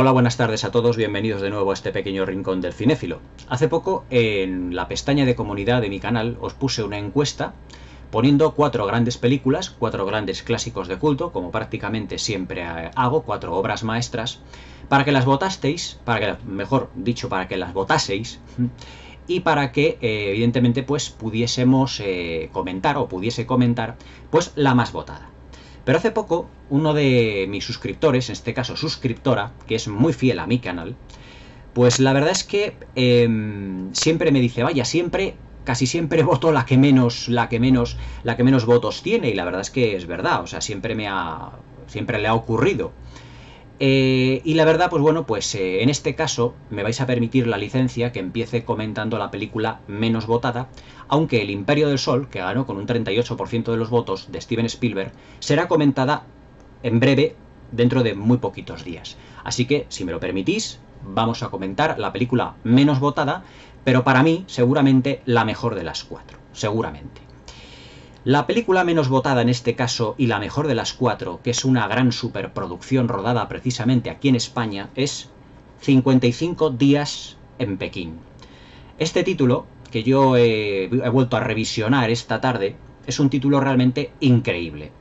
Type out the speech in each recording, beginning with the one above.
Hola, buenas tardes a todos, bienvenidos de nuevo a este pequeño rincón del cinéfilo. Hace poco, en la pestaña de comunidad de mi canal, os puse una encuesta poniendo 4 grandes películas, 4 grandes clásicos de culto, como prácticamente siempre hago, 4 obras maestras, para que las votasteis, mejor dicho, para que las votaseis, y para que, evidentemente, pues pudiésemos comentar, o pudiese comentar, pues la más votada. Pero hace poco, uno de mis suscriptores, en este caso suscriptora, que es muy fiel a mi canal, pues la verdad es que siempre me dice, vaya, casi siempre voto la que menos votos tiene, y la verdad es que es verdad, o sea, siempre le ha ocurrido. Y la verdad, pues bueno, pues en este caso me vais a permitir la licencia que empiece comentando la película menos votada, aunque El Imperio del Sol, que ganó con un 38% de los votos, de Steven Spielberg, será comentada en breve, dentro de muy poquitos días. Así que, si me lo permitís, vamos a comentar la película menos votada, pero para mí, seguramente, la mejor de las 4, seguramente. La película menos votada en este caso, y la mejor de las 4, que es una gran superproducción rodada precisamente aquí en España, es 55 días en Pekín. Este título, que yo he vuelto a revisionar esta tarde, es un título realmente increíble.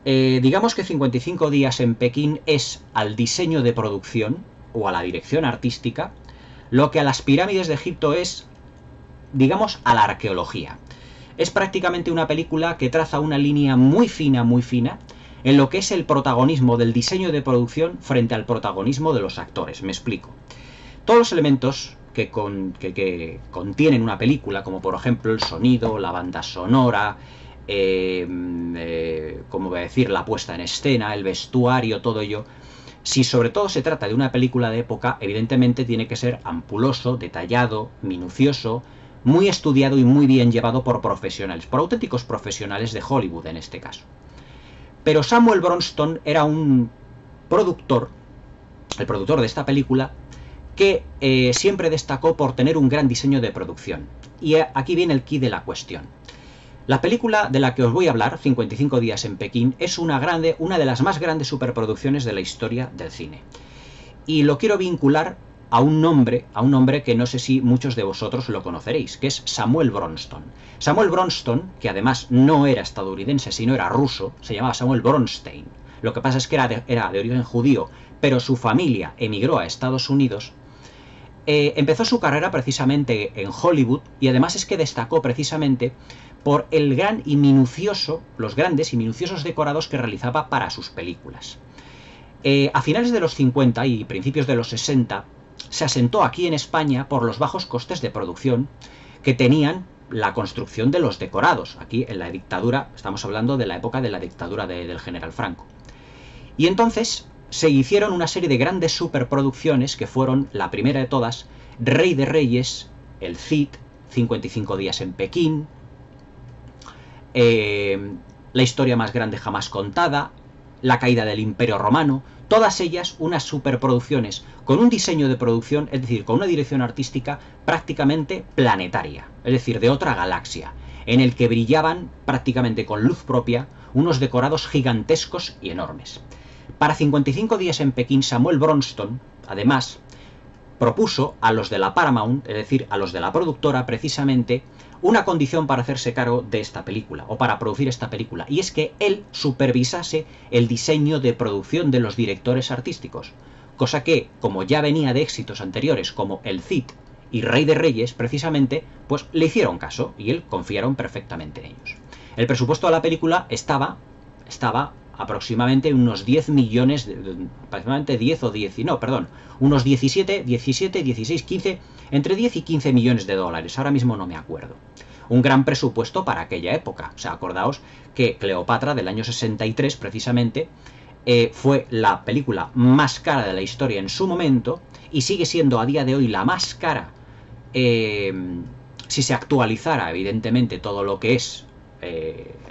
Digamos que 55 días en Pekín es al diseño de producción, o a la dirección artística, lo que a las pirámides de Egipto es, digamos, a la arqueología. Es prácticamente una película que traza una línea muy fina, en lo que es el protagonismo del diseño de producción frente al protagonismo de los actores. Me explico. Todos los elementos que contienen una película, como por ejemplo el sonido, la banda sonora, como voy a decir, la puesta en escena, el vestuario, todo ello, si sobre todo se trata de una película de época, evidentemente tiene que ser ampuloso, detallado, minucioso, muy estudiado y muy bien llevado por profesionales, por auténticos profesionales de Hollywood en este caso. Pero Samuel Bronston era un productor, el productor de esta película, que siempre destacó por tener un gran diseño de producción. Y aquí viene el quid de la cuestión. La película de la que os voy a hablar, 55 días en Pekín, es una de las más grandes superproducciones de la historia del cine. Y lo quiero vincular a un nombre que no sé si muchos de vosotros lo conoceréis, que es Samuel Bronston. Samuel Bronston, que además no era estadounidense, sino era ruso, se llamaba Samuel Bronstein. Lo que pasa es que era de origen judío, pero su familia emigró a Estados Unidos. Empezó su carrera precisamente en Hollywood, y además es que destacó precisamente por los grandes y minuciosos decorados que realizaba para sus películas. A finales de los 50 y principios de los 60, se asentó aquí en España por los bajos costes de producción que tenían la construcción de los decorados. Aquí en la dictadura, estamos hablando de la época de la dictadura del general Franco. Y entonces se hicieron una serie de grandes superproducciones que fueron, la primera de todas, Rey de Reyes, El Cid, 55 días en Pekín, La historia más grande jamás contada, La caída del Imperio Romano, todas ellas unas superproducciones con un diseño de producción, es decir, con una dirección artística prácticamente planetaria, es decir, de otra galaxia, en el que brillaban prácticamente con luz propia unos decorados gigantescos y enormes. Para 55 días en Pekín, Samuel Bronston, además, propuso a los de la Paramount, es decir, a los de la productora, precisamente, una condición para hacerse cargo de esta película, o para producir esta película, y es que él supervisase el diseño de producción de los directores artísticos, cosa que, como ya venía de éxitos anteriores como El Cid y Rey de Reyes, precisamente, pues le hicieron caso, y él confiaron perfectamente en ellos. El presupuesto de la película estaba aproximadamente unos 10 millones, aproximadamente 10 o 10, no, perdón, unos 17, 16, 15, entre 10 y 15 millones de dólares, ahora mismo no me acuerdo. Un gran presupuesto para aquella época. O sea, acordaos que Cleopatra del año 63, precisamente, fue la película más cara de la historia en su momento, y sigue siendo a día de hoy la más cara, si se actualizara, evidentemente, todo lo que es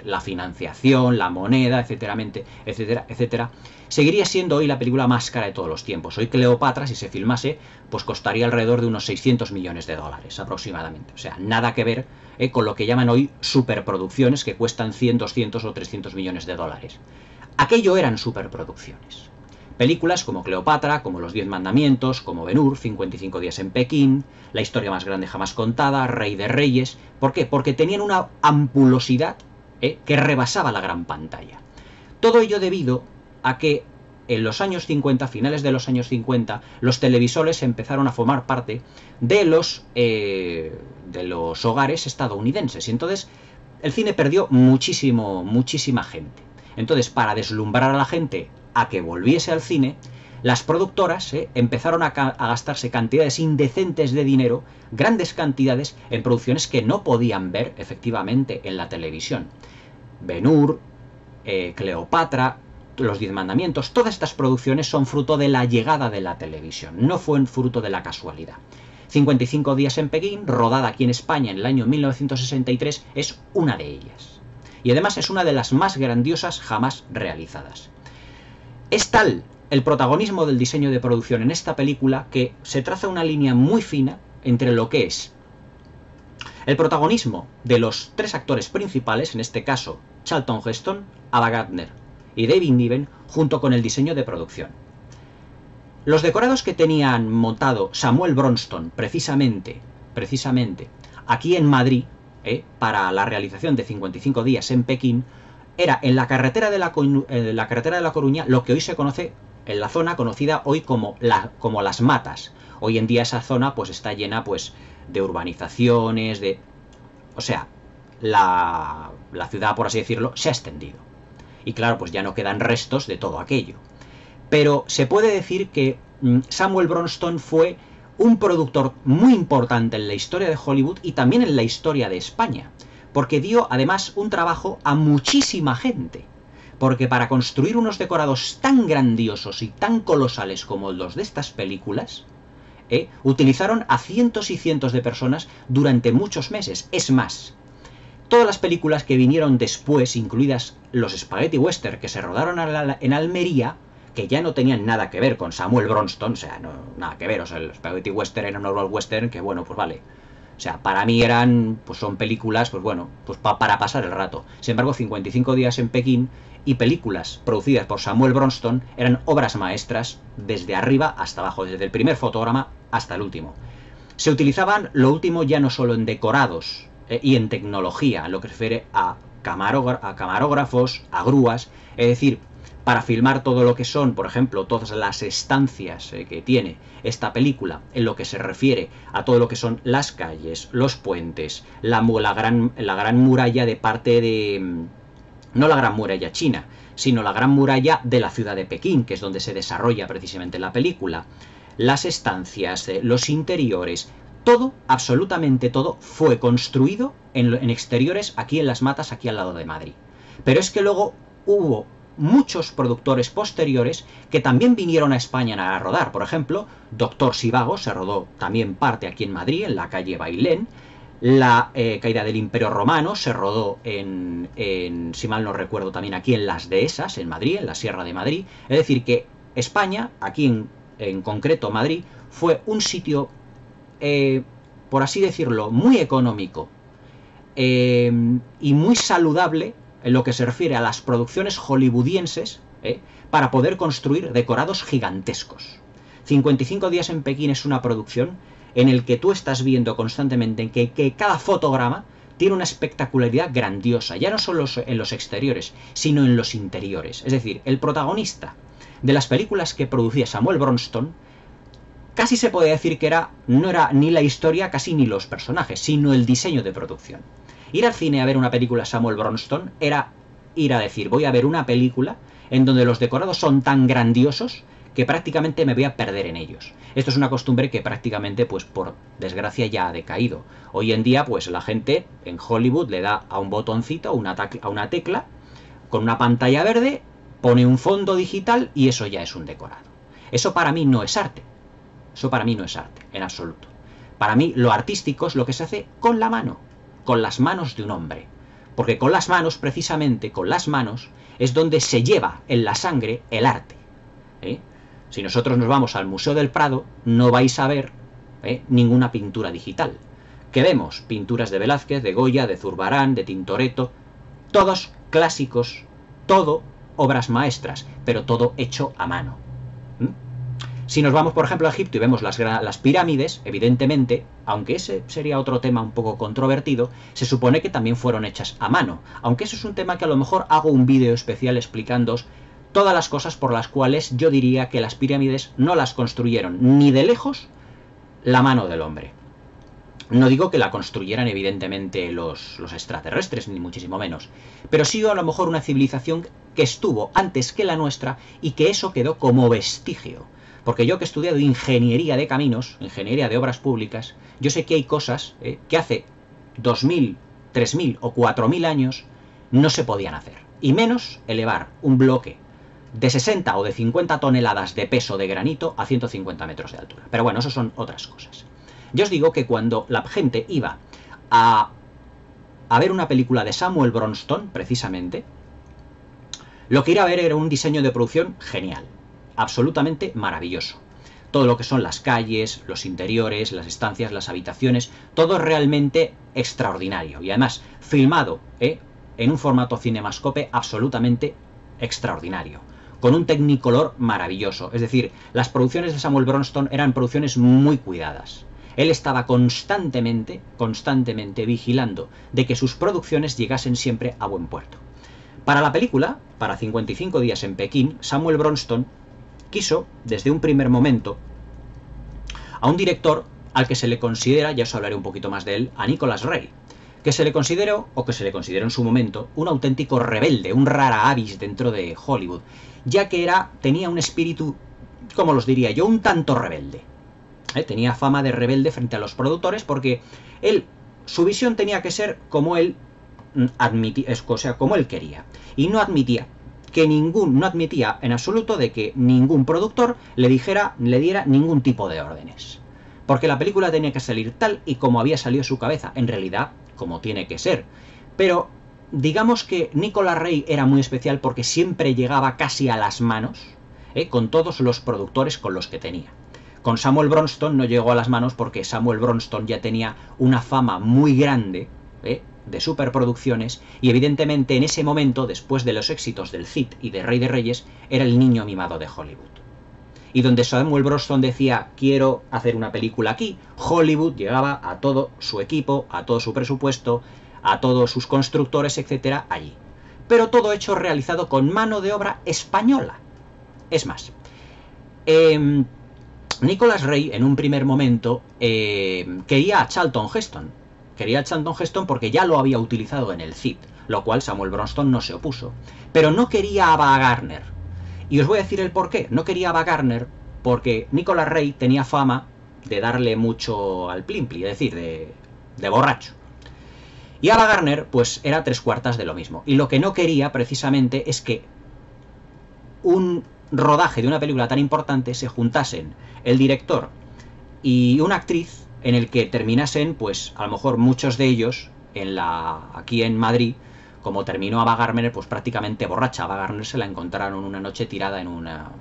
la financiación, la moneda, etcétera, seguiría siendo hoy la película más cara de todos los tiempos. Hoy Cleopatra, si se filmase, pues costaría alrededor de unos 600 millones de dólares aproximadamente. O sea, nada que ver con lo que llaman hoy superproducciones que cuestan 100, 200 o 300 millones de dólares. Aquello eran superproducciones. Películas como Cleopatra, como Los 10 Mandamientos, como Ben-Hur, 55 días en Pekín, La historia más grande jamás contada, Rey de Reyes. ¿Por qué? Porque tenían una ampulosidad que rebasaba la gran pantalla. Todo ello debido a que en los años 50, finales de los años 50, los televisores empezaron a formar parte de los hogares estadounidenses. Y entonces el cine perdió muchísima gente. Entonces, para deslumbrar a la gente a que volviese al cine, las productoras empezaron a gastarse cantidades indecentes de dinero, grandes cantidades, en producciones que no podían ver efectivamente en la televisión. Ben-Hur, Cleopatra, Los 10 Mandamientos, todas estas producciones son fruto de la llegada de la televisión, no fue fruto de la casualidad. 55 días en Pekín, rodada aquí en España en el año 1963, es una de ellas. Y además es una de las más grandiosas jamás realizadas. Es tal el protagonismo del diseño de producción en esta película que se traza una línea muy fina entre lo que es el protagonismo de los tres actores principales, en este caso Charlton Heston, Ava Gardner y David Niven, junto con el diseño de producción. Los decorados que tenían montado Samuel Bronston precisamente aquí en Madrid, para la realización de 55 días en Pekín, era en la carretera de la Coruña, lo que hoy se conoce en la zona conocida hoy como Las Matas. Hoy en día esa zona pues está llena pues de urbanizaciones, o sea, la ciudad, por así decirlo, se ha extendido. Y claro, pues ya no quedan restos de todo aquello. Pero se puede decir que Samuel Bronston fue un productor muy importante en la historia de Hollywood y también en la historia de España, porque dio además un trabajo a muchísima gente. Porque para construir unos decorados tan grandiosos y tan colosales como los de estas películas, utilizaron a cientos y cientos de personas durante muchos meses. Es más, todas las películas que vinieron después, incluidas los Spaghetti Western que se rodaron en Almería, que ya no tenían nada que ver con Samuel Bronston, o sea, no, nada que ver, o sea, el Spaghetti Western era un Oral Western que, bueno, pues vale. O sea, para mí son películas, pues bueno, pues para pasar el rato. Sin embargo, 55 días en Pekín y películas producidas por Samuel Bronston eran obras maestras desde arriba hasta abajo, desde el primer fotograma hasta el último. Se utilizaban lo último ya no solo en decorados y en tecnología, en lo que se refiere a camarógrafos, a grúas, es decir, para filmar todo lo que son, por ejemplo, todas las estancias que tiene esta película, en lo que se refiere a todo lo que son las calles, los puentes, la gran muralla de parte de... no la gran muralla china, sino la gran muralla de la ciudad de Pekín, que es donde se desarrolla precisamente la película, las estancias, los interiores, todo, absolutamente todo, fue construido en exteriores aquí en Las Matas, aquí al lado de Madrid. Pero es que luego hubo muchos productores posteriores que también vinieron a España a rodar. Por ejemplo, Doctor Zhivago se rodó también parte aquí en Madrid, en la calle Bailén. La caída del Imperio Romano se rodó si mal no recuerdo, también aquí en Las Dehesas, en Madrid, en la Sierra de Madrid. Es decir, que España, aquí en concreto Madrid, fue un sitio, por así decirlo, muy económico y muy saludable en lo que se refiere a las producciones hollywoodienses, para poder construir decorados gigantescos. 55 días en Pekín es una producción en el que tú estás viendo constantemente que cada fotograma tiene una espectacularidad grandiosa, ya no solo en los exteriores, sino en los interiores. Es decir, el protagonista de las películas que producía Samuel Bronston, casi se puede decir que no era ni la historia, casi ni los personajes, sino el diseño de producción. Ir al cine a ver una película Samuel Bronston era ir a decir, voy a ver una película en donde los decorados son tan grandiosos que prácticamente me voy a perder en ellos. Esto es una costumbre que prácticamente, pues por desgracia, ya ha decaído. Hoy en día, pues la gente en Hollywood le da a un botoncito, a una tecla, con una pantalla verde, pone un fondo digital y eso ya es un decorado. Eso para mí no es arte. Eso para mí no es arte, en absoluto. Para mí lo artístico es lo que se hace con la mano, con las manos de un hombre. Porque con las manos, precisamente con las manos, es donde se lleva en la sangre el arte. Si nosotros nos vamos al Museo del Prado, no vais a ver ninguna pintura digital. ¿Qué vemos? Pinturas de Velázquez, de Goya, de Zurbarán, de Tintoretto, todos clásicos, todo obras maestras, pero todo hecho a mano. ¿Mm? Si nos vamos, por ejemplo, a Egipto y vemos las pirámides, evidentemente, aunque ese sería otro tema un poco controvertido, se supone que también fueron hechas a mano. Aunque eso es un tema que a lo mejor hago un vídeo especial explicándoos todas las cosas por las cuales yo diría que las pirámides no las construyeron ni de lejos la mano del hombre. No digo que la construyeran evidentemente los extraterrestres, ni muchísimo menos, pero sí a lo mejor una civilización que estuvo antes que la nuestra y que eso quedó como vestigio. Porque yo que he estudiado ingeniería de caminos, ingeniería de obras públicas, yo sé que hay cosas que hace 2000, 3000 o 4000 años no se podían hacer. Y menos elevar un bloque de 60 o de 50 toneladas de peso de granito a 150 metros de altura. Pero bueno, eso son otras cosas. Yo os digo que cuando la gente iba a ver una película de Samuel Bronston, precisamente, lo que iba a ver era un diseño de producción genial, absolutamente maravilloso. Todo lo que son las calles, los interiores, las estancias, las habitaciones, todo es realmente extraordinario. Y además, filmado en un formato cinemascope absolutamente extraordinario, con un Technicolor maravilloso. Es decir, las producciones de Samuel Bronston eran producciones muy cuidadas. Él estaba constantemente vigilando de que sus producciones llegasen siempre a buen puerto. Para la película, para 55 días en Pekín, Samuel Bronston quiso, desde un primer momento, a un director al que se le considera, ya os hablaré un poquito más de él, a Nicholas Ray, que se le consideró, o que se le consideró en su momento, un auténtico rebelde, un rara avis dentro de Hollywood, ya que tenía un espíritu, como los diría yo, un tanto rebelde. Tenía fama de rebelde frente a los productores porque su visión tenía que ser como él admitía, o sea, como él quería. Y no admitía en absoluto de que ningún productor le diera ningún tipo de órdenes. Porque la película tenía que salir tal y como había salido su cabeza, en realidad, como tiene que ser. Pero digamos que Nicholas Ray era muy especial porque siempre llegaba casi a las manos con todos los productores con los que tenía. Con Samuel Bronston no llegó a las manos porque Samuel Bronston ya tenía una fama muy grande de superproducciones y evidentemente en ese momento, después de los éxitos del Cid y de Rey de Reyes, era el niño mimado de Hollywood. Y donde Samuel Bronston decía, quiero hacer una película aquí, Hollywood llegaba a todo su equipo, a todo su presupuesto, a todos sus constructores, etcétera, allí. Pero todo hecho realizado con mano de obra española. Es más, Nicholas Ray en un primer momento quería a Charlton Heston. Quería a Charlton Heston porque ya lo había utilizado en el Cid, lo cual Samuel Bronston no se opuso. Pero no quería a Ava Gardner. Y os voy a decir el por qué. No quería a Ava Gardner porque Nicholas Ray tenía fama de darle mucho al plimpli, es decir, de borracho. Y Ava Gardner, pues, era 3/4 de lo mismo. Y lo que no quería, precisamente, es que un rodaje de una película tan importante se juntasen el director y una actriz en el que terminasen, pues, a lo mejor muchos de ellos, aquí en Madrid, como terminó Ava Gardner, pues prácticamente borracha. Ava Gardner se la encontraron una noche tirada en una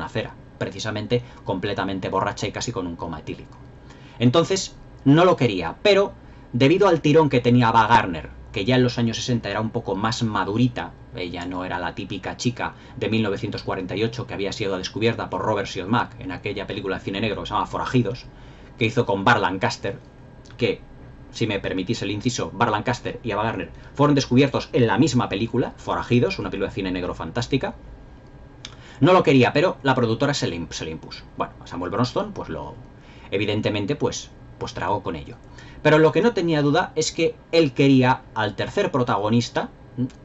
acera, precisamente completamente borracha y casi con un coma etílico. Entonces, no lo quería, pero debido al tirón que tenía Ava Gardner, que ya en los años 60 era un poco más madurita, ella no era la típica chica de 1948 que había sido descubierta por Robert Siodmak en aquella película de cine negro que se llama Forajidos, que hizo con Burt Lancaster, que, si me permitís el inciso, Burt Lancaster y Ava Gardner fueron descubiertos en la misma película, Forajidos, una película de cine negro fantástica. No lo quería, pero la productora se le impuso. Bueno, a Samuel Bronston, pues evidentemente, pues tragó con ello. Pero lo que no tenía duda es que él quería al tercer protagonista,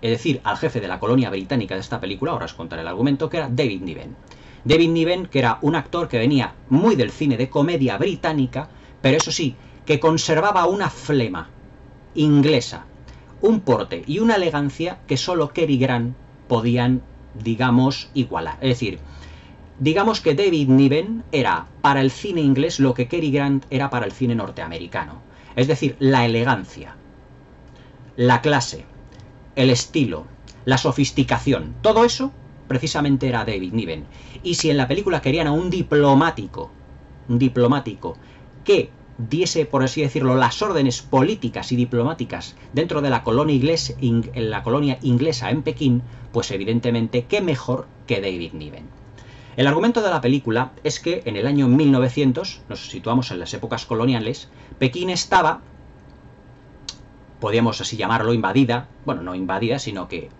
es decir, al jefe de la colonia británica de esta película, ahora os contaré el argumento, que era David Niven. David Niven, que era un actor que venía muy del cine de comedia británica, pero eso sí, que conservaba una flema inglesa, un porte y una elegancia que solo Cary Grant podían, digamos, igualar. Es decir, digamos que David Niven era para el cine inglés lo que Cary Grant era para el cine norteamericano. Es decir, la elegancia, la clase, el estilo, la sofisticación, todo eso precisamente era David Niven. Y si en la película querían a un diplomático que diese, por así decirlo, las órdenes políticas y diplomáticas dentro de la colonia inglesa en Pekín, pues evidentemente, ¿qué mejor que David Niven? El argumento de la película es que en el año 1900, nos situamos en las épocas coloniales, Pekín estaba, podríamos así llamarlo, invadida, bueno, no invadida, sino que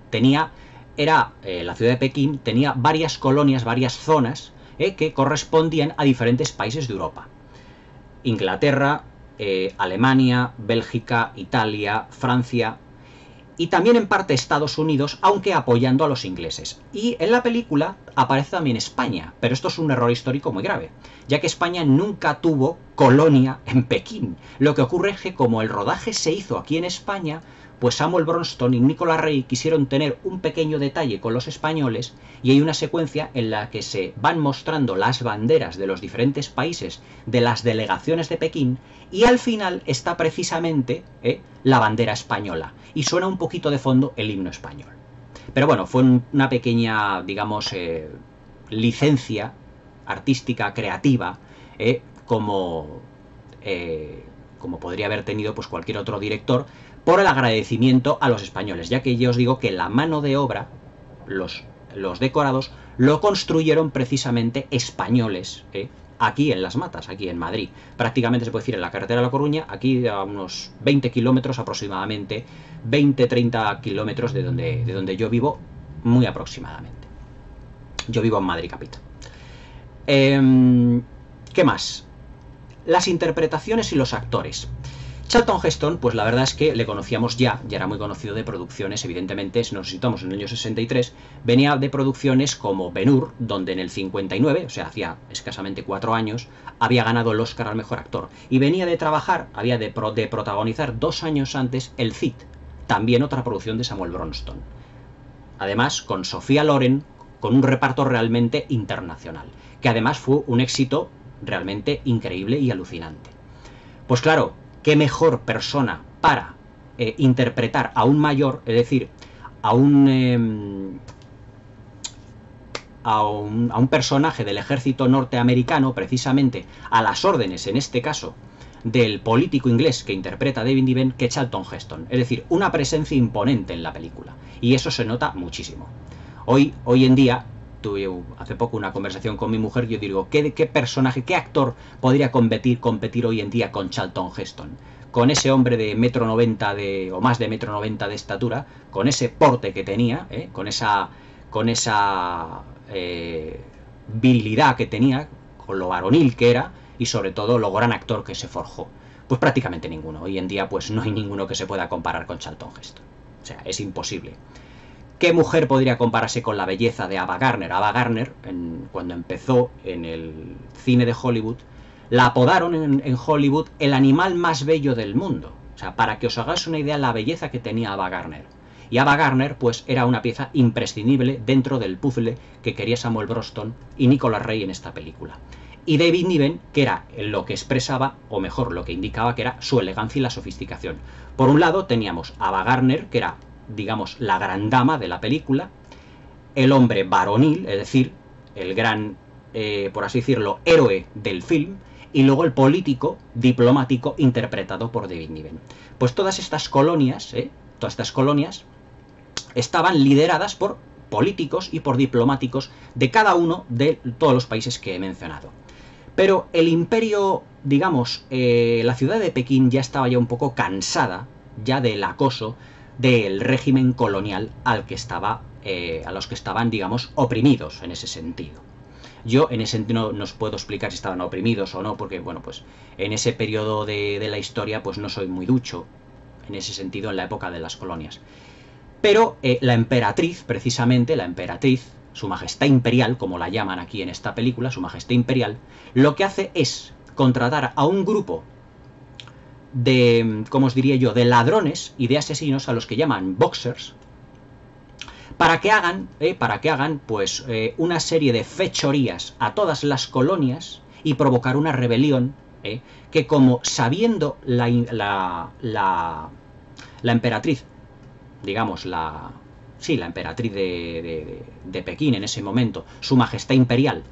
la ciudad de Pekín tenía varias colonias, varias zonas, que correspondían a diferentes países de Europa. Inglaterra, Alemania, Bélgica, Italia, Francia y también en parte Estados Unidos, aunque apoyando a los ingleses. Y en la película aparece también España, pero esto es un error histórico muy grave, ya que España nunca tuvo colonia en Pekín. Lo que ocurre es que como el rodaje se hizo aquí en España, pues Samuel Bronston y Nicolas Rey quisieron tener un pequeño detalle con los españoles, y hay una secuencia en la que se van mostrando las banderas de los diferentes países de las delegaciones de Pekín, y al final está precisamente la bandera española, y suena un poquito de fondo el himno español. Pero bueno, fue una pequeña, digamos, licencia artística, creativa, como podría haber tenido pues cualquier otro director, por el agradecimiento a los españoles, ya que yo os digo que la mano de obra, los decorados, lo construyeron precisamente españoles, aquí en Las Matas, aquí en Madrid. Prácticamente se puede decir en la carretera de La Coruña, aquí a unos 20 kilómetros aproximadamente, 20-30 kilómetros de donde yo vivo, muy aproximadamente. Yo vivo en Madrid capital. ¿Qué más? Las interpretaciones y los actores. Charlton Heston, pues la verdad es que le conocíamos ya era muy conocido de producciones, evidentemente, si nos situamos en el año 63, venía de producciones como Ben-Hur, donde en el 59, o sea, hacía escasamente 4 años, había ganado el Oscar al mejor actor, y venía de trabajar, había de protagonizar 2 años antes El Cid, también otra producción de Samuel Bronston. Además, con Sophia Loren, con un reparto realmente internacional, que además fue un éxito realmente increíble y alucinante. Pues claro, qué mejor persona para interpretar a un mayor, es decir, a un personaje del ejército norteamericano, precisamente a las órdenes, en este caso, del político inglés que interpreta a David Niven, que Charlton Heston. Es decir, una presencia imponente en la película. Y eso se nota muchísimo. Hoy en día, tuve hace poco una conversación con mi mujer, yo digo, ¿qué personaje, qué actor podría competir hoy en día con Charlton Heston? Con ese hombre de 1,90 m o más de 1,90 m de estatura, con ese porte que tenía, con esa virilidad que tenía, con lo varonil que era, y sobre todo lo gran actor que se forjó. Pues prácticamente ninguno. Hoy en día pues no hay ninguno que se pueda comparar con Charlton Heston. O sea, es imposible. ¿Qué mujer podría compararse con la belleza de Ava Gardner? Ava Gardner, cuando empezó en el cine de Hollywood, la apodaron en Hollywood el animal más bello del mundo. O sea, para que os hagáis una idea de la belleza que tenía Ava Gardner. Y Ava Gardner, pues, era una pieza imprescindible dentro del puzzle que quería Samuel Bronston y Nicolas Rey en esta película. Y David Niven, que era lo que expresaba, o mejor, lo que indicaba que era su elegancia y la sofisticación. Por un lado teníamos a Ava Gardner, que era, digamos, la gran dama de la película, el hombre varonil, es decir, el gran, por así decirlo, héroe del film, y luego el político diplomático interpretado por David Niven. Pues todas estas colonias estaban lideradas por políticos y por diplomáticos de cada uno de todos los países que he mencionado. Pero el imperio, digamos, la ciudad de Pekín ya estaba ya un poco cansada ya del acoso del régimen colonial a los que estaban, digamos, oprimidos en ese sentido. Yo en ese sentido no os puedo explicar si estaban oprimidos o no, porque, bueno, pues en ese periodo de la historia pues no soy muy ducho, en ese sentido, en la época de las colonias. Pero la emperatriz, precisamente, su majestad imperial, como la llaman aquí en esta película, su majestad imperial, lo que hace es contratar a un grupo de, ¿cómo os diría yo?, de ladrones y de asesinos a los que llaman boxers, para que hagan pues una serie de fechorías a todas las colonias y provocar una rebelión, que como sabiendo la emperatriz, digamos, la emperatriz de Pekín en ese momento, su majestad imperial,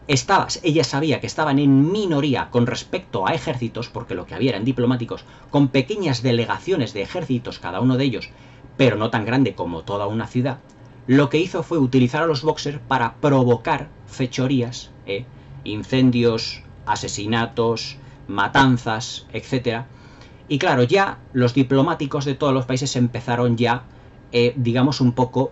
ella sabía que estaban en minoría con respecto a ejércitos, porque lo que había eran diplomáticos, con pequeñas delegaciones de ejércitos, cada uno de ellos, pero no tan grande como toda una ciudad, lo que hizo fue utilizar a los boxers para provocar fechorías, incendios, asesinatos, matanzas, etc. Y claro, ya los diplomáticos de todos los países empezaron ya, digamos, un poco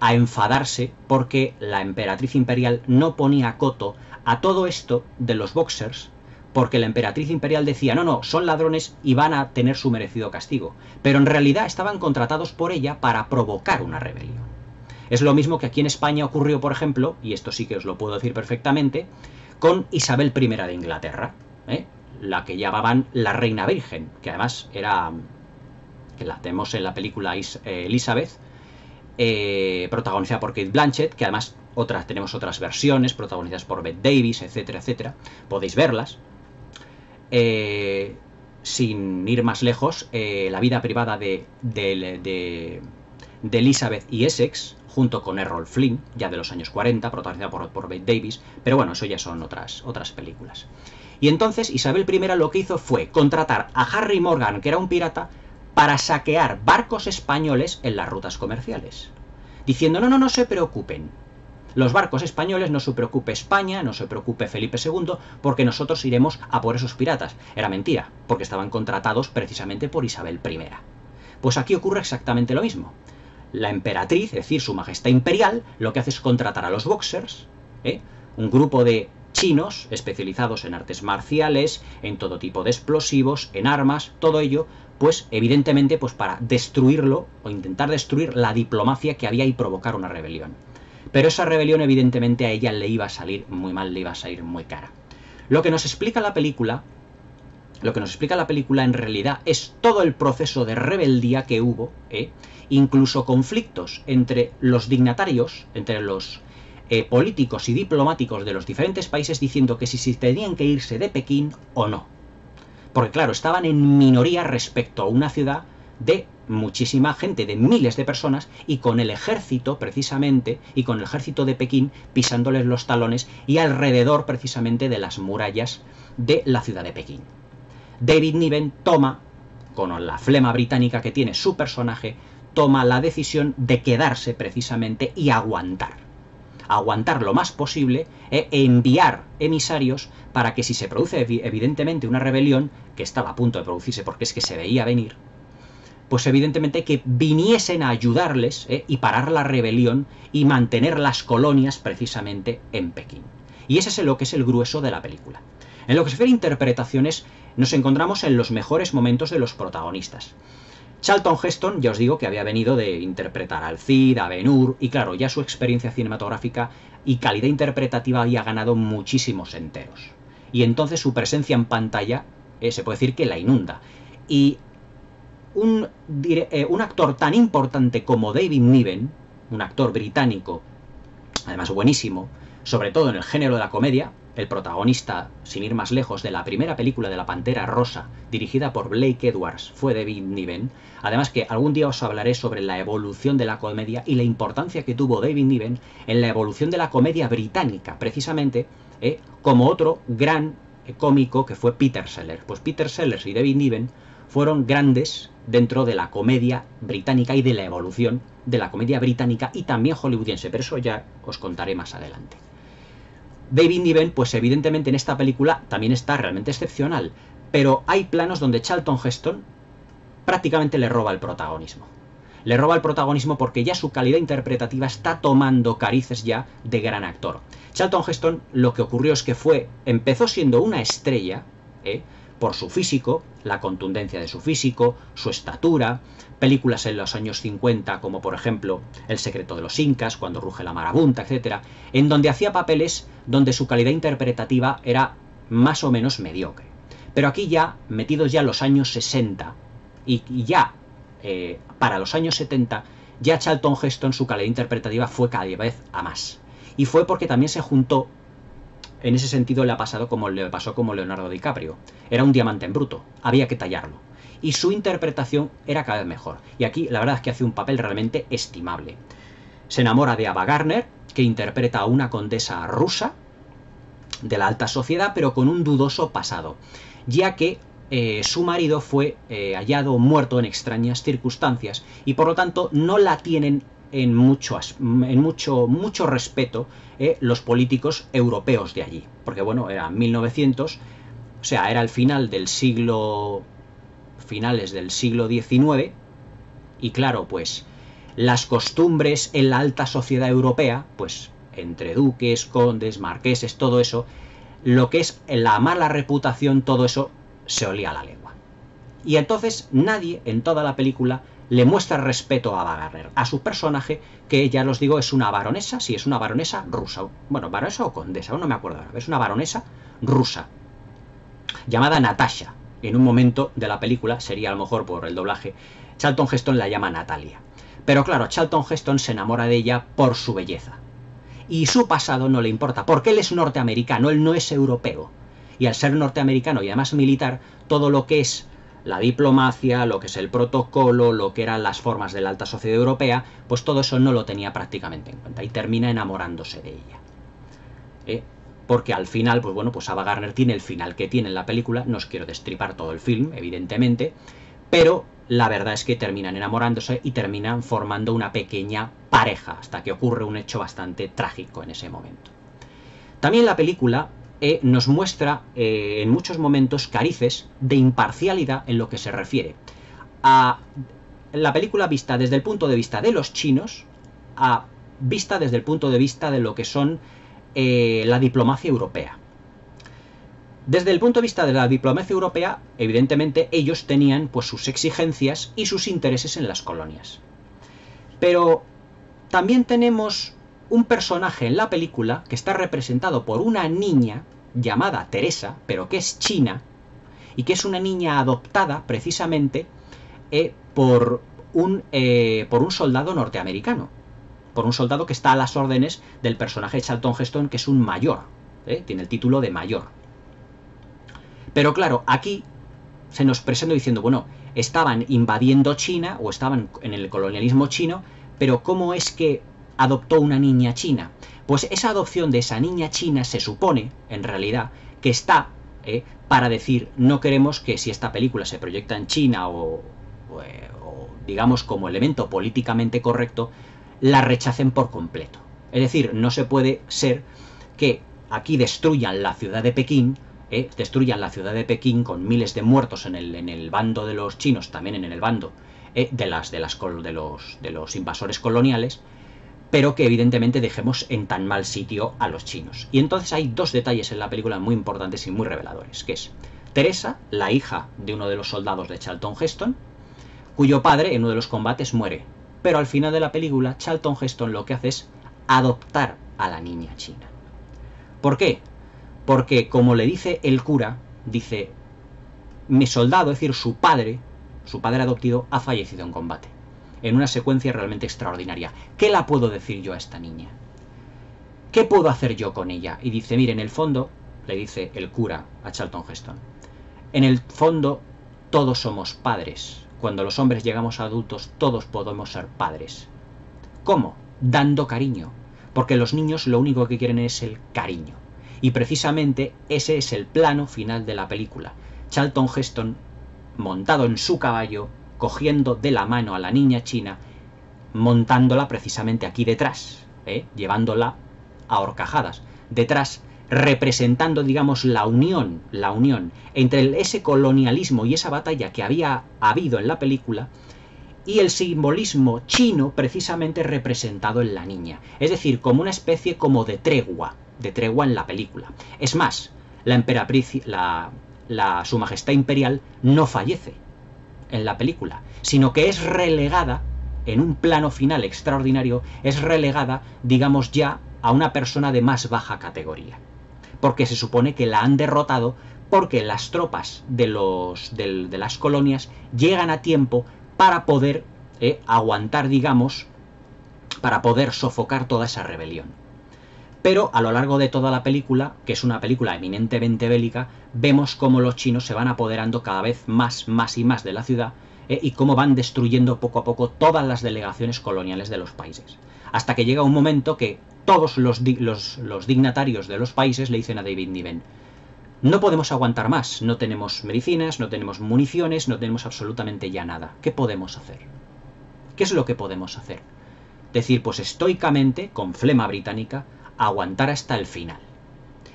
a enfadarse porque la emperatriz imperial no ponía coto a todo esto de los boxers, porque la emperatriz imperial decía, no, no, son ladrones y van a tener su merecido castigo, pero en realidad estaban contratados por ella para provocar una rebelión. Es lo mismo que aquí en España ocurrió, por ejemplo, y esto sí que os lo puedo decir perfectamente, con Isabel I de Inglaterra, la que llamaban la Reina Virgen, que además era, que la tenemos en la película Elizabeth, protagonizada por Cate Blanchett, que además tenemos otras versiones protagonizadas por Bette Davis, etcétera, etcétera. Podéis verlas. Sin ir más lejos, la vida privada de Elizabeth y Essex, junto con Errol Flynn, ya de los años 40, protagonizada por Bette Davis, pero bueno, eso ya son otras películas. Y entonces Isabel I lo que hizo fue contratar a Harry Morgan, que era un pirata, para saquear barcos españoles en las rutas comerciales, diciendo, no, no, no se preocupen, los barcos españoles, no se preocupe España, no se preocupe Felipe II, porque nosotros iremos a por esos piratas. Era mentira, porque estaban contratados precisamente por Isabel I. Pues aquí ocurre exactamente lo mismo. La emperatriz, es decir, su majestad imperial, lo que hace es contratar a los boxers, un grupo de chinos especializados en artes marciales, en todo tipo de explosivos, en armas, todo ello, pues evidentemente pues para destruirlo o intentar destruir la diplomacia que había y provocar una rebelión. Pero esa rebelión evidentemente a ella le iba a salir muy mal, le iba a salir muy cara. Lo que nos explica la película en realidad es todo el proceso de rebeldía que hubo, incluso conflictos entre los dignatarios, entre los políticos y diplomáticos de los diferentes países, diciendo que si tenían que irse de Pekín o no. Porque claro, estaban en minoría respecto a una ciudad de muchísima gente, de miles de personas, y con el ejército precisamente, y con el ejército de Pekín pisándoles los talones y alrededor precisamente de las murallas de la ciudad de Pekín. David Niven toma, con la flema británica que tiene su personaje, toma la decisión de quedarse precisamente y aguantar lo más posible, e enviar emisarios para que si se produce evidentemente una rebelión, que estaba a punto de producirse porque es que se veía venir, pues evidentemente que viniesen a ayudarles y parar la rebelión y mantener las colonias precisamente en Pekín. Y ese es lo que es el grueso de la película. En lo que se refiere a interpretaciones, nos encontramos en los mejores momentos de los protagonistas. Charlton Heston, ya os digo que había venido de interpretar al Cid, a Ben-Hur, y claro, ya su experiencia cinematográfica y calidad interpretativa había ganado muchísimos enteros. Y entonces su presencia en pantalla se puede decir que la inunda. Y un actor tan importante como David Niven, un actor británico, además buenísimo, sobre todo en el género de la comedia, el protagonista, sin ir más lejos, de la primera película de La Pantera Rosa, dirigida por Blake Edwards, fue David Niven. Además que algún día os hablaré sobre la evolución de la comedia y la importancia que tuvo David Niven en la evolución de la comedia británica, precisamente, como otro gran cómico que fue Peter Sellers. Pues Peter Sellers y David Niven fueron grandes dentro de la comedia británica y de la evolución de la comedia británica y también hollywoodiense, pero eso ya os contaré más adelante. David Niven, pues evidentemente en esta película también está realmente excepcional, pero hay planos donde Charlton Heston prácticamente le roba el protagonismo. Le roba el protagonismo porque ya su calidad interpretativa está tomando carices ya de gran actor. Charlton Heston, lo que ocurrió es que empezó siendo una estrella, por su físico, la contundencia de su físico, su estatura, películas en los años 50 como por ejemplo El secreto de los incas, Cuando ruge la marabunta, etc., en donde hacía papeles donde su calidad interpretativa era más o menos mediocre. Pero aquí ya, metidos ya los años 60 y ya para los años 70, ya Charlton Heston su calidad interpretativa fue cada vez a más. Y fue porque también se juntó. En ese sentido le pasó como Leonardo DiCaprio. Era un diamante en bruto, había que tallarlo. Y su interpretación era cada vez mejor. Y aquí la verdad es que hace un papel realmente estimable. Se enamora de Ava Gardner, que interpreta a una condesa rusa de la alta sociedad, pero con un dudoso pasado, ya que su marido fue hallado muerto en extrañas circunstancias y por lo tanto no la tienen en mucho respeto los políticos europeos de allí. Porque bueno, era 1900, o sea, era el finales del siglo XIX, y claro, pues las costumbres en la alta sociedad europea, pues entre duques, condes, marqueses, todo eso, lo que es la mala reputación, todo eso se olía a la lengua. Y entonces nadie en toda la película le muestra respeto a Ava Gardner, a su personaje, que ya os digo es una baronesa, sí, es una baronesa rusa, bueno, baronesa o condesa, no me acuerdo ahora, es una baronesa rusa, llamada Natasha. En un momento de la película, sería a lo mejor por el doblaje, Charlton Heston la llama Natalia. Pero claro, Charlton Heston se enamora de ella por su belleza. Y su pasado no le importa, porque él es norteamericano, él no es europeo. Y al ser norteamericano y además militar, todo lo que es la diplomacia, lo que es el protocolo, lo que eran las formas de la alta sociedad europea, pues todo eso no lo tenía prácticamente en cuenta y termina enamorándose de ella. Porque al final, pues bueno, pues Ava Gardner tiene el final que tiene en la película, no os quiero destripar todo el film, evidentemente, pero la verdad es que terminan enamorándose y terminan formando una pequeña pareja, hasta que ocurre un hecho bastante trágico en ese momento. También la película nos muestra en muchos momentos carices de imparcialidad en lo que se refiere a la película vista desde el punto de vista de los chinos, a vista desde el punto de vista de lo que son la diplomacia europea. Desde el punto de vista de la diplomacia europea, evidentemente ellos tenían pues sus exigencias y sus intereses en las colonias. Pero también tenemos un personaje en la película que está representado por una niña llamada Teresa, pero que es china, y que es una niña adoptada precisamente por un soldado norteamericano, por un soldado que está a las órdenes del personaje de Charlton Heston, que es un mayor, tiene el título de mayor. Pero claro, aquí se nos presenta diciendo, bueno, estaban invadiendo China o estaban en el colonialismo chino, pero ¿cómo es que adoptó una niña china? Pues esa adopción de esa niña china se supone, en realidad, que está para decir, no queremos que si esta película se proyecta en China o digamos como elemento políticamente correcto, la rechacen por completo. Es decir, no se puede ser que aquí destruyan la ciudad de Pekín, con miles de muertos en el bando de los chinos, también en el bando de los invasores coloniales, pero que evidentemente dejemos en tan mal sitio a los chinos. Y entonces hay dos detalles en la película muy importantes y muy reveladores, que es Teresa, la hija de uno de los soldados de Charlton Heston, cuyo padre en uno de los combates muere. Pero al final de la película, Charlton Heston lo que hace es adoptar a la niña china. ¿Por qué? Porque, como le dice el cura, dice, mi soldado, es decir, su padre adoptivo, ha fallecido en combate. En una secuencia realmente extraordinaria. ¿Qué la puedo decir yo a esta niña? ¿Qué puedo hacer yo con ella? Y dice, mire, en el fondo, le dice el cura a Charlton Heston, en el fondo todos somos padres. Cuando los hombres llegamos a adultos, todos podemos ser padres. ¿Cómo? Dando cariño. Porque los niños lo único que quieren es el cariño. Y precisamente ese es el plano final de la película. Charlton Heston, montado en su caballo, cogiendo de la mano a la niña china, montándola precisamente aquí detrás, llevándola a horcajadas, detrás, representando, digamos, la unión entre ese colonialismo y esa batalla que había habido en la película y el simbolismo chino precisamente representado en la niña. Es decir, como una especie como de tregua en la película. Es más, la emperatriz, su majestad imperial no fallece en la película, sino que es relegada, en un plano final extraordinario, es relegada, digamos ya, a una persona de más baja categoría. Porque se supone que la han derrotado porque las tropas de las colonias llegan a tiempo para poder aguantar, digamos, para poder sofocar toda esa rebelión. Pero a lo largo de toda la película, que es una película eminentemente bélica, vemos cómo los chinos se van apoderando cada vez más y más de la ciudad y cómo van destruyendo poco a poco todas las delegaciones coloniales de los países. Hasta que llega un momento que todos los dignatarios de los países le dicen a David Niven, no podemos aguantar más, no tenemos medicinas, no tenemos municiones, no tenemos absolutamente ya nada. ¿Qué podemos hacer? ¿Qué es lo que podemos hacer? decir, pues estoicamente, con flema británica, aguantar hasta el final.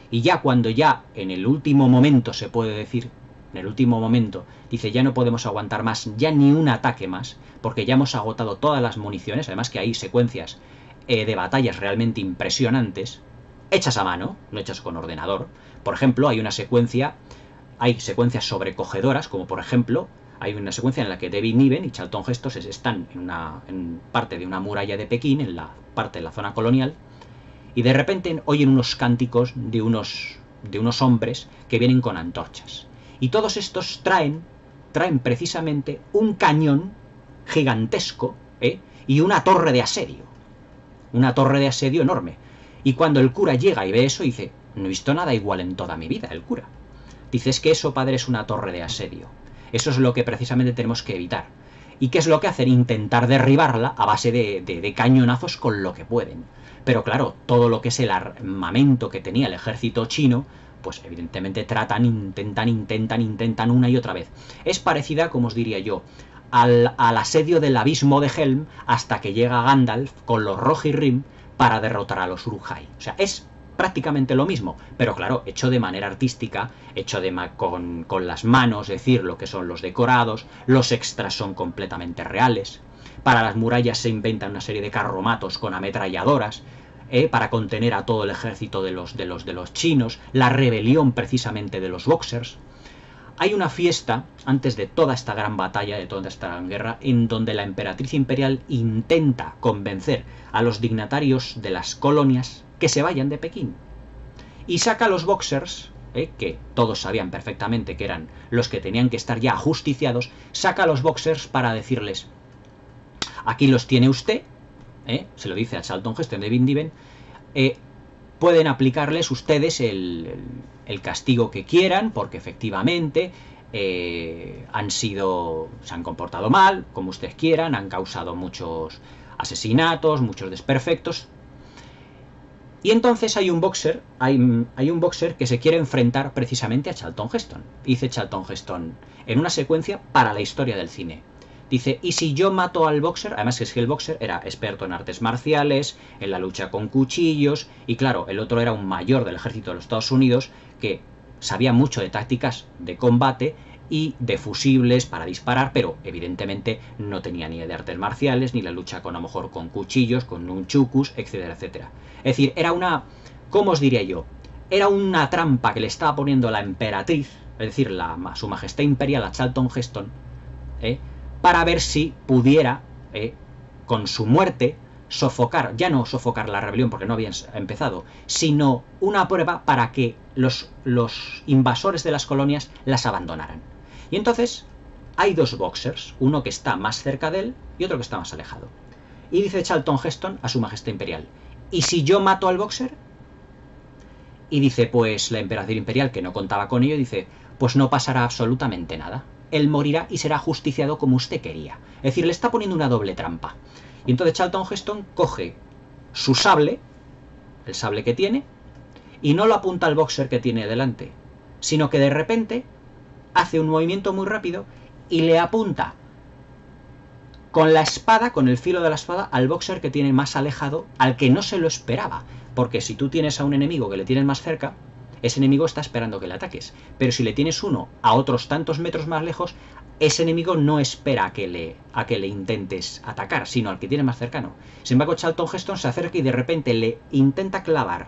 Y ya cuando ya en el último momento se puede decir, en el último momento, dice, ya no podemos aguantar más, ya ni un ataque más, porque ya hemos agotado todas las municiones, además que hay secuencias de batallas realmente impresionantes, hechas a mano, no hechas con ordenador. Por ejemplo, hay secuencias sobrecogedoras, como por ejemplo, hay una secuencia en la que David Niven y Charlton Heston están en parte de una muralla de Pekín, en la parte de la zona colonial, y de repente oyen unos cánticos de unos hombres que vienen con antorchas. Y todos estos traen precisamente un cañón gigantesco, y una torre de asedio. Una torre de asedio enorme. Y cuando el cura llega y ve eso, dice, no he visto nada igual en toda mi vida, el cura. Dice, es que eso, padre, es una torre de asedio. Eso es lo que precisamente tenemos que evitar. ¿Y qué es lo que hacen? Intentar derribarla a base de cañonazos con lo que pueden. Pero claro, todo lo que es el armamento que tenía el ejército chino, pues evidentemente intentan una y otra vez. Es parecida, como os diría yo, al asedio del abismo de Helm, hasta que llega Gandalf con los Rohirrim para derrotar a los Uruk-hai. O sea, es prácticamente lo mismo, pero claro, hecho de manera artística, hecho con las manos, es decir, lo que son los decorados, los extras son completamente reales. Para las murallas se inventan una serie de carromatos con ametralladoras, para contener a todo el ejército de los chinos, la rebelión precisamente de los Boxers. Hay una fiesta, antes de toda esta gran batalla, de toda esta gran guerra, en donde la emperatriz imperial intenta convencer a los dignatarios de las colonias que se vayan de Pekín. Y saca a los Boxers, que todos sabían perfectamente que eran los que tenían que estar ya ajusticiados, saca a los Boxers para decirles, aquí los tiene usted, se lo dice a Charlton Heston de David Niven, pueden aplicarles ustedes el castigo que quieran, porque efectivamente se han comportado mal, como ustedes quieran, han causado muchos asesinatos, muchos desperfectos. Y entonces hay un boxer que se quiere enfrentar precisamente a Charlton Heston. Dice Charlton Heston en una secuencia para la historia del cine. Dice, ¿y si yo mato al boxer? Además es que el boxer era experto en artes marciales, en la lucha con cuchillos, y claro, el otro era un mayor del ejército de los Estados Unidos que sabía mucho de tácticas de combate y de fusibles para disparar, pero evidentemente no tenía ni de artes marciales, ni la lucha con, a lo mejor, con cuchillos, con nunchukus, etcétera, etcétera. Es decir, era una, ¿cómo os diría yo? Era una trampa que le estaba poniendo la emperatriz, es decir, su majestad imperial a Charlton Heston, para ver si pudiera, con su muerte, sofocar, ya no sofocar la rebelión porque no habían empezado, sino una prueba para que los invasores de las colonias las abandonaran. Y entonces hay dos boxers, uno que está más cerca de él y otro que está más alejado. Y dice Charlton Heston a su majestad imperial, ¿y si yo mato al boxer? Y dice, pues la emperatriz imperial, que no contaba con ello, dice, pues no pasará absolutamente nada. Él morirá y será justiciado como usted quería. Es decir, le está poniendo una doble trampa. Y entonces Charlton Heston coge su sable, el sable que tiene, y no lo apunta al boxer que tiene delante, sino que de repente hace un movimiento muy rápido y le apunta con la espada, con el filo de la espada, al boxer que tiene más alejado, al que no se lo esperaba. Porque si tú tienes a un enemigo que le tienes más cerca, ese enemigo está esperando que le ataques. Pero si le tienes uno a otros tantos metros más lejos, ese enemigo no espera a que le intentes atacar, sino al que tiene más cercano. Sin embargo, Charlton Heston se acerca y de repente le intenta clavar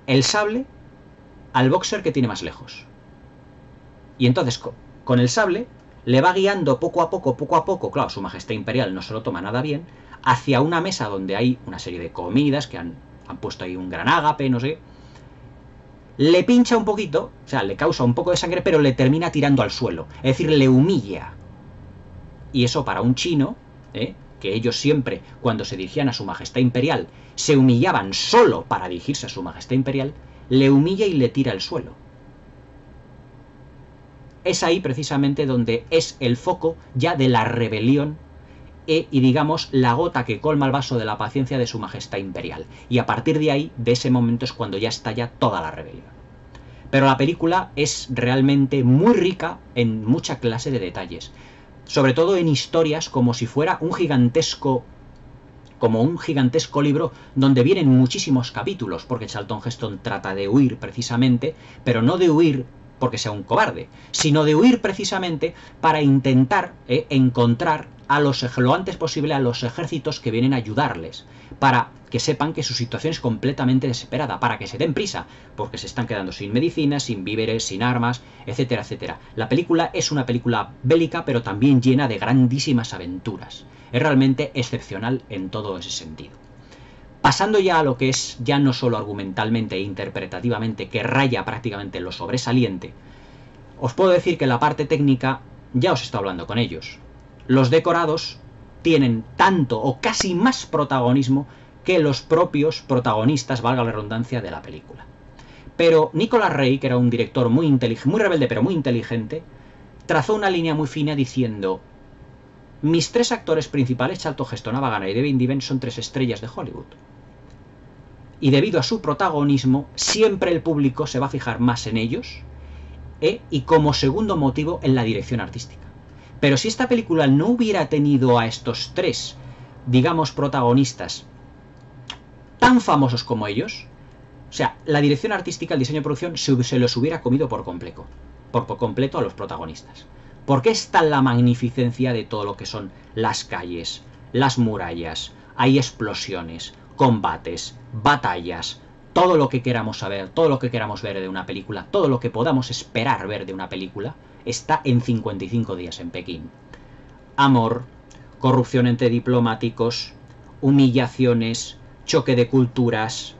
el sable al boxer que tiene más lejos. Y entonces, con el sable, le va guiando poco a poco, claro, su majestad imperial no se lo toma nada bien, hacia una mesa donde hay una serie de comidas que han puesto ahí un gran ágape, no sé. Le pincha un poquito, o sea, le causa un poco de sangre, pero le termina tirando al suelo. Es decir, le humilla. Y eso para un chino, que ellos siempre, cuando se dirigían a su majestad imperial, se humillaban solo para dirigirse a su majestad imperial, le humilla y le tira al suelo. Es ahí precisamente donde es el foco ya de la rebelión y digamos la gota que colma el vaso de la paciencia de su majestad imperial. Y a partir de ahí, de ese momento, es cuando ya estalla toda la rebelión. Pero la película es realmente muy rica en mucha clase de detalles. Sobre todo en historias como si fuera un gigantesco como un gigantesco libro donde vienen muchísimos capítulos, porque Charlton Heston trata de huir precisamente, pero no de huir porque sea un cobarde, sino de huir precisamente para intentar encontrar lo antes posible a los ejércitos que vienen a ayudarles, para que sepan que su situación es completamente desesperada, para que se den prisa, porque se están quedando sin medicinas, sin víveres, sin armas, etcétera, etcétera. La película es una película bélica, pero también llena de grandísimas aventuras. Es realmente excepcional en todo ese sentido. Pasando ya a lo que es ya no solo argumentalmente e interpretativamente, que raya prácticamente lo sobresaliente, os puedo decir que la parte técnica ya os está hablando con ellos. Los decorados tienen tanto o casi más protagonismo que los propios protagonistas, valga la redundancia, de la película. Pero Nicholas Ray, que era un director muy inteligente, muy rebelde pero muy inteligente, trazó una línea muy fina diciendo: mis tres actores principales, Charlton Heston, Ava Gardner y David Niven, son tres estrellas de Hollywood. Y debido a su protagonismo, siempre el público se va a fijar más en ellos, y como segundo motivo en la dirección artística. Pero si esta película no hubiera tenido a estos tres, digamos, protagonistas tan famosos como ellos, o sea, la dirección artística, el diseño de producción, se los hubiera comido por completo a los protagonistas. Porque está la magnificencia de todo lo que son las calles, las murallas, hay explosiones, combates, batallas, todo lo que queramos saber, todo lo que queramos ver de una película, todo lo que podamos esperar ver de una película, está en 55 días en Pekín. Amor, corrupción entre diplomáticos, humillaciones, choque de culturas,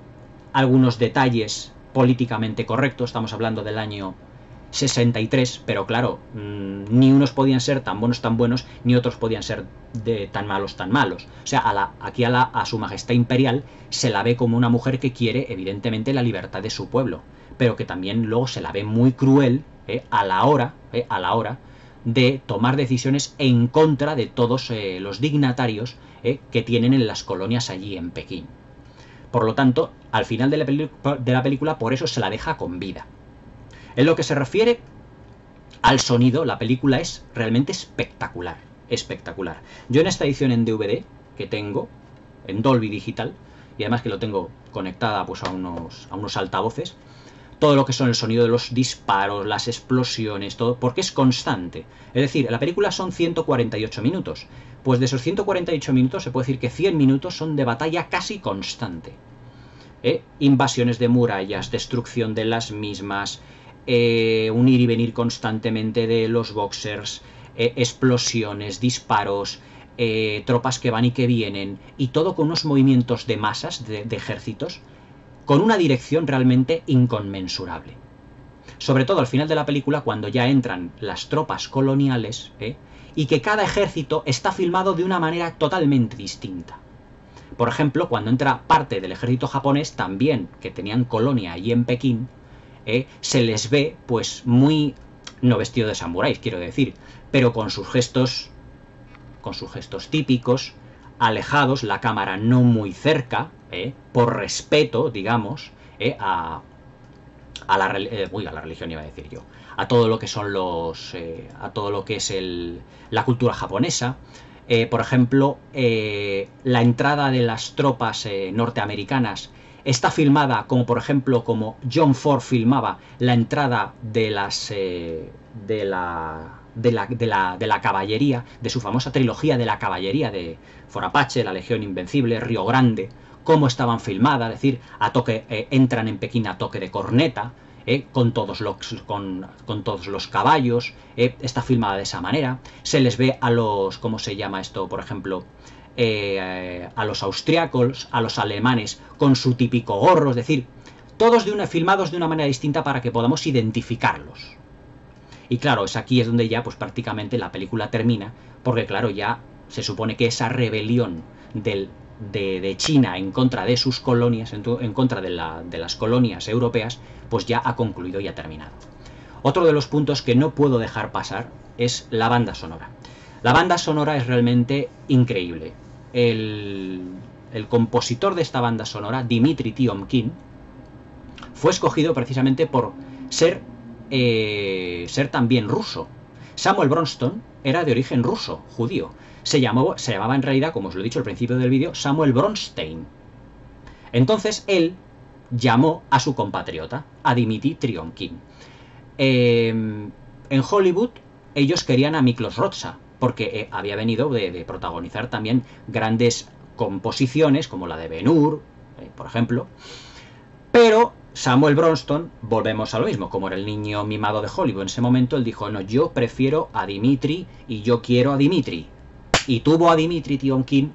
algunos detalles políticamente correctos, estamos hablando del año 63, pero claro, ni unos podían ser tan buenos, ni otros podían ser tan malos. O sea, aquí a su majestad imperial se la ve como una mujer que quiere, evidentemente, la libertad de su pueblo, pero que también luego se la ve muy cruel a la hora de tomar decisiones en contra de todos los dignatarios que tienen en las colonias allí en Pekín. Por lo tanto, al final de la película, por eso se la deja con vida. En lo que se refiere al sonido, la película es realmente espectacular. Espectacular. Yo en esta edición en DVD que tengo, en Dolby Digital, y además que lo tengo conectada pues a unos altavoces, todo lo que son el sonido de los disparos, las explosiones, todo, porque es constante. Es decir, la película son 148 minutos. Pues de esos 148 minutos se puede decir que 100 minutos son de batalla casi constante. Invasiones de murallas, destrucción de las mismas, un ir y venir constantemente de los boxers, explosiones, disparos, tropas que van y que vienen, y todo con unos movimientos de masas, de ejércitos, con una dirección realmente inconmensurable. Sobre todo al final de la película, cuando ya entran las tropas coloniales, y que cada ejército está filmado de una manera totalmente distinta. Por ejemplo, cuando entra parte del ejército japonés, también, que tenían colonia allí en Pekín, se les ve pues muy, no vestido de samuráis, quiero decir, pero con sus gestos típicos, alejados, la cámara no muy cerca, por respeto, digamos, a la religión, iba a decir yo, a todo lo que son a todo lo que es la cultura japonesa. Por ejemplo, la entrada de las tropas norteamericanas está filmada como, por ejemplo, como John Ford filmaba la entrada de la caballería, de su famosa trilogía de la caballería de For Apache, la Legión Invencible, Río Grande, cómo estaban filmadas, es decir, entran en Pekín a toque de corneta, con todos los caballos, está filmada de esa manera. Se les ve a los, ¿cómo se llama esto? Por ejemplo, a los austriacos, a los alemanes con su típico gorro, es decir, todos filmados de una manera distinta para que podamos identificarlos. Y claro, aquí es donde ya pues prácticamente la película termina, porque claro, ya se supone que esa rebelión de China en contra de sus colonias, en contra de las colonias europeas, pues ya ha concluido y ha terminado. Otro de los puntos que no puedo dejar pasar es la banda sonora. La banda sonora es realmente increíble. El compositor de esta banda sonora, Dmitri Tiomkin, fue escogido precisamente por ser también ruso. Samuel Bronston era de origen ruso, judío. Se llamaba en realidad, como os lo he dicho al principio del vídeo, Samuel Bronstein. Entonces él llamó a su compatriota, a Dimitri Tiomkin. En Hollywood ellos querían a Miklos Rozsa, porque había venido de protagonizar también grandes composiciones, como la de Ben-Hur, por ejemplo. Pero Samuel Bronston, volvemos a lo mismo, como era el niño mimado de Hollywood en ese momento, él dijo, no, yo prefiero a Dimitri y yo quiero a Dimitri. Y tuvo a Dimitri Tiomkin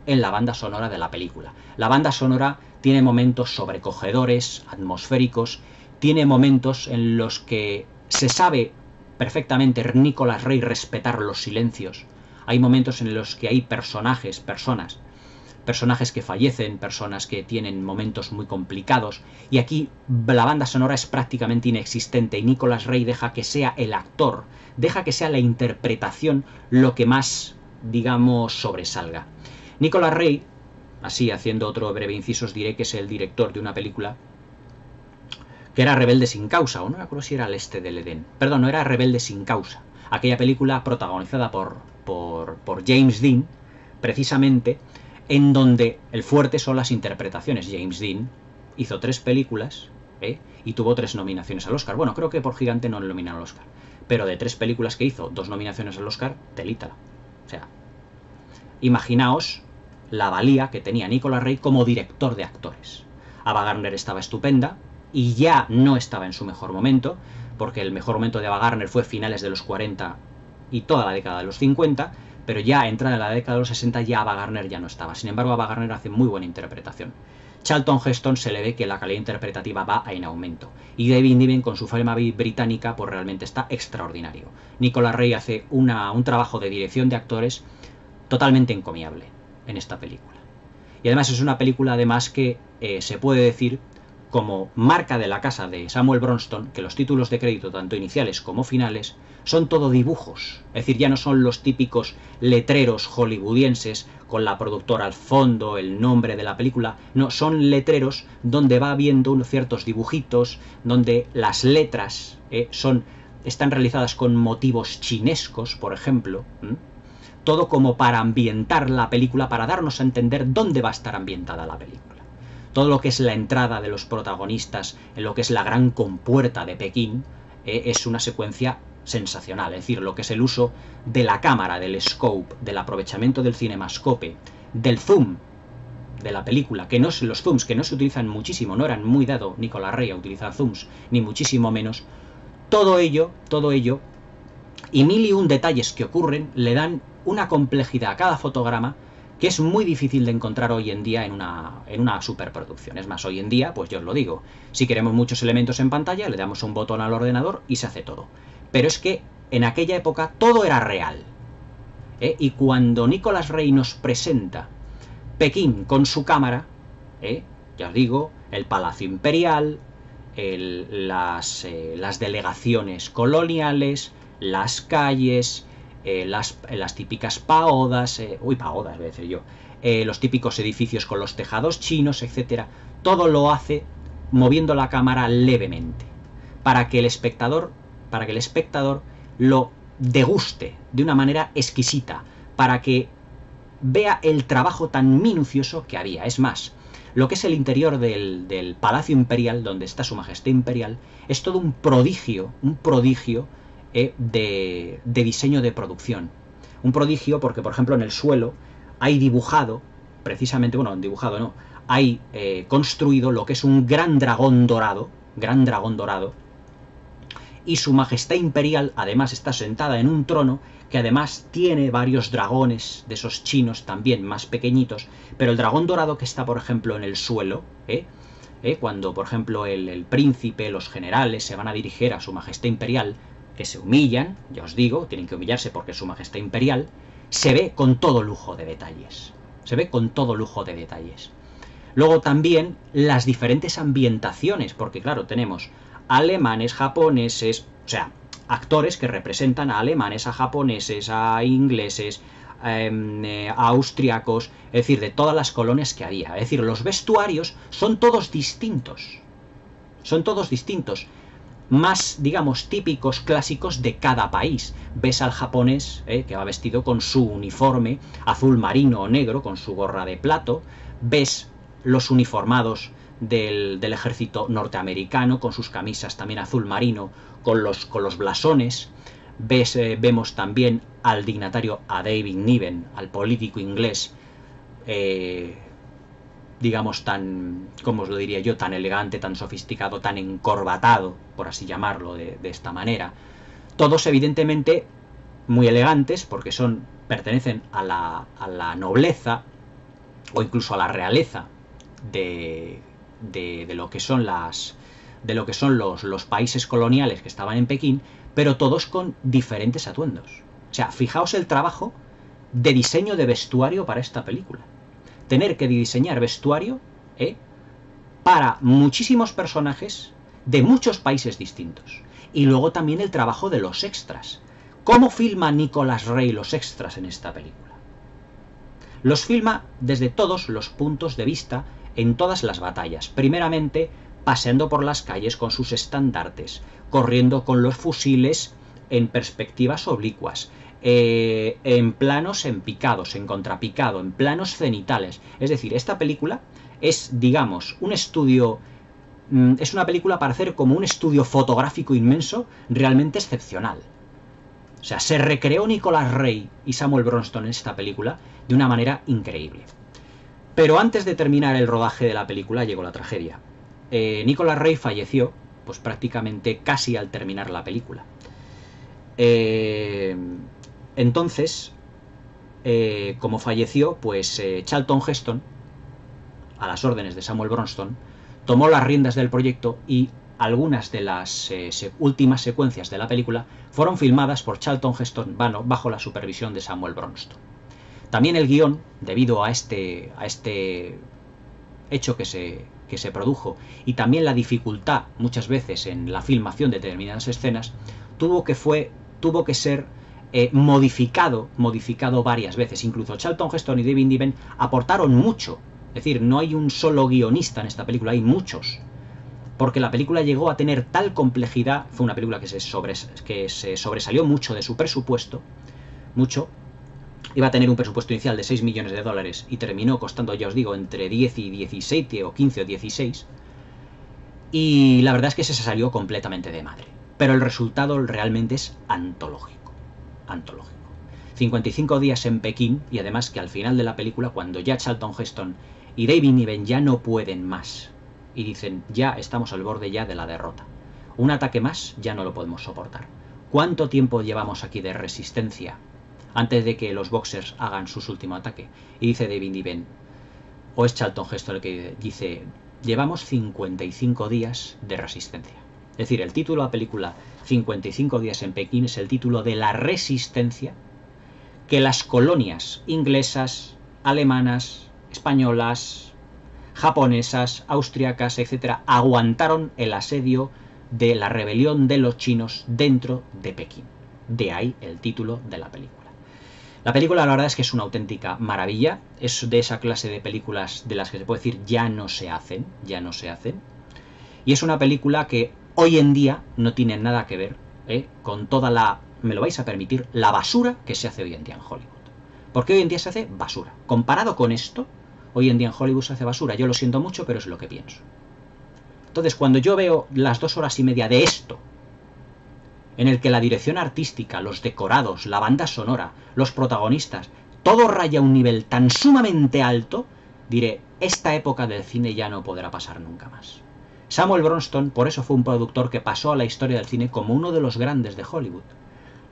en la banda sonora de la película. La banda sonora tiene momentos sobrecogedores, atmosféricos, tiene momentos en los que se sabe perfectamente Nicolas Rey respetar los silencios. Hay momentos en los que hay personajes que fallecen, personas que tienen momentos muy complicados, y aquí la banda sonora es prácticamente inexistente y Nicolas Rey deja que sea el actor, deja que sea la interpretación lo que más, digamos, sobresalga. Nicolas Rey, así haciendo otro breve inciso, os diré que es el director de una película que era Rebelde sin causa, o no me acuerdo si era El Este del Edén. Perdón, no era Rebelde sin causa. Aquella película protagonizada por James Dean, precisamente, en donde el fuerte son las interpretaciones. James Dean hizo 3 películas y tuvo 3 nominaciones al Oscar. Bueno, creo que por Gigante no le nominaron al Oscar, pero de 3 películas que hizo, 2 nominaciones al Oscar, telita. O sea, imaginaos la valía que tenía Nicolas Rey como director de actores. Ava Gardner estaba estupenda y ya no estaba en su mejor momento, porque el mejor momento de Ava Gardner fue finales de los 40 y toda la década de los 50, pero ya entrada en la década de los 60 ya Ava Gardner ya no estaba. Sin embargo, Ava Gardner hace muy buena interpretación. Charlton Heston se le ve que la calidad interpretativa va en aumento. Y David Niven con su forma británica pues realmente está extraordinario. Nicolas Rey hace un trabajo de dirección de actores totalmente encomiable en esta película. Y además es una película además que se puede decir como marca de la casa de Samuel Bronston, que los títulos de crédito, tanto iniciales como finales, son todo dibujos. Es decir, ya no son los típicos letreros hollywoodienses con la productora al fondo, el nombre de la película. No, son letreros donde va viendo unos ciertos dibujitos, donde las letras están realizadas con motivos chinescos, por ejemplo. Todo como para ambientar la película, para darnos a entender dónde va a estar ambientada la película. Todo lo que es la entrada de los protagonistas en lo que es la gran compuerta de Pekín es una secuencia sensacional. Es decir, lo que es el uso de la cámara, del scope, del aprovechamiento del cinemascope, del zoom de la película, que no los zooms que no se utilizan muchísimo, no eran muy dado Nicolas Rey a utilizar zooms, ni muchísimo menos. Todo ello, y mil y un detalles que ocurren le dan una complejidad a cada fotograma que es muy difícil de encontrar hoy en día en una superproducción. Es más, hoy en día, pues yo os lo digo, si queremos muchos elementos en pantalla, le damos un botón al ordenador y se hace todo. Pero es que en aquella época todo era real. Y cuando Nicolas Rey nos presenta Pekín con su cámara, ya os digo, el Palacio Imperial, las delegaciones coloniales, las calles, las típicas pagodas, pagodas voy a decir yo, los típicos edificios con los tejados chinos, etcétera, todo lo hace moviendo la cámara levemente, para que el espectador lo deguste de una manera exquisita, para que vea el trabajo tan minucioso que había. Es más, lo que es el interior del Palacio Imperial, donde está Su Majestad Imperial, es todo un prodigio de diseño de producción. Un prodigio porque, por ejemplo, en el suelo hay dibujado, precisamente, bueno, dibujado no, hay construido lo que es un gran dragón dorado, y Su Majestad Imperial además está sentada en un trono que además tiene varios dragones de esos chinos también más pequeñitos, pero el dragón dorado que está, por ejemplo, en el suelo, cuando, por ejemplo, el príncipe, los generales se van a dirigir a Su Majestad Imperial, que se humillan, ya os digo, tienen que humillarse porque es Su Majestad Imperial, se ve con todo lujo de detalles. Luego también las diferentes ambientaciones, porque claro, tenemos alemanes, japoneses, o sea, actores que representan a alemanes, a japoneses, a ingleses, a austriacos, es decir, de todas las colonias que había. Es decir, los vestuarios son todos distintos. más, digamos, típicos, clásicos de cada país. Ves al japonés, que va vestido con su uniforme azul marino o negro, con su gorra de plato. Ves los uniformados del ejército norteamericano, con sus camisas también azul marino, con los blasones. Vemos también al dignatario, a David Niven, al político inglés, digamos, tan, ¿cómo os lo diría yo?, tan elegante, tan sofisticado, tan encorbatado, por así llamarlo, de esta manera. Todos, evidentemente, muy elegantes, porque pertenecen a la nobleza, o incluso a la realeza de lo que son los países coloniales que estaban en Pekín, pero todos con diferentes atuendos. O sea, fijaos el trabajo de diseño de vestuario para esta película. Tener que diseñar vestuario para muchísimos personajes de muchos países distintos. Y luego también el trabajo de los extras. ¿Cómo filma Nicolas Ray los extras en esta película? Los filma desde todos los puntos de vista en todas las batallas. Primeramente, paseando por las calles con sus estandartes, corriendo con los fusiles en perspectivas oblicuas, en planos en picados, en contrapicado, en planos cenitales. Es decir, esta película es, digamos, un estudio... Es una película para hacer como un estudio fotográfico inmenso, realmente excepcional. O sea, se recreó Nicolas Ray y Samuel Bronston en esta película de una manera increíble. Pero antes de terminar el rodaje de la película llegó la tragedia. Nicolas Ray falleció, pues prácticamente casi al terminar la película. Entonces, como falleció, pues Charlton Heston, a las órdenes de Samuel Bronston, tomó las riendas del proyecto y algunas de las últimas secuencias de la película fueron filmadas por Charlton Heston bajo la supervisión de Samuel Bronston. También el guión, debido a este hecho que se produjo, y también la dificultad muchas veces en la filmación de determinadas escenas, tuvo que ser modificado varias veces. Incluso Charlton Heston y David Niven aportaron mucho. Es decir, no hay un solo guionista en esta película, hay muchos. Porque la película llegó a tener tal complejidad, fue una película que se sobresalió mucho de su presupuesto, mucho. Iba a tener un presupuesto inicial de 6 millones de dólares y terminó costando, ya os digo, entre 10 y 17 o 15 o 16. Y la verdad es que se salió completamente de madre. Pero el resultado realmente es antológico. Antológico. 55 días en Pekín, y además que al final de la película, cuando ya Charlton Heston y David Niven ya no pueden más y dicen, ya estamos al borde ya de la derrota. Un ataque más ya no lo podemos soportar. ¿Cuánto tiempo llevamos aquí de resistencia antes de que los boxers hagan su último ataque? Y dice David Niven, o es Charlton Heston el que dice, llevamos 55 días de resistencia. Es decir, el título de la película 55 días en Pekín es el título de la resistencia que las colonias inglesas, alemanas, españolas, japonesas, austriacas, etcétera, aguantaron el asedio de la rebelión de los chinos dentro de Pekín. De ahí el título de la película. La película, la verdad es que es una auténtica maravilla. Es de esa clase de películas de las que se puede decir ya no se hacen. Y es una película que hoy en día no tiene nada que ver con toda la, me lo vais a permitir, la basura que se hace hoy en día en Hollywood. Porque hoy en día se hace basura. Comparado con esto, hoy en día en Hollywood se hace basura. Yo lo siento mucho, pero es lo que pienso. Entonces, cuando yo veo las 2 horas y media de esto, en el que la dirección artística, los decorados, la banda sonora, los protagonistas, todo raya a un nivel tan sumamente alto, diré, esta época del cine ya no podrá pasar nunca más. Samuel Bronston, por eso fue un productor que pasó a la historia del cine como uno de los grandes de Hollywood.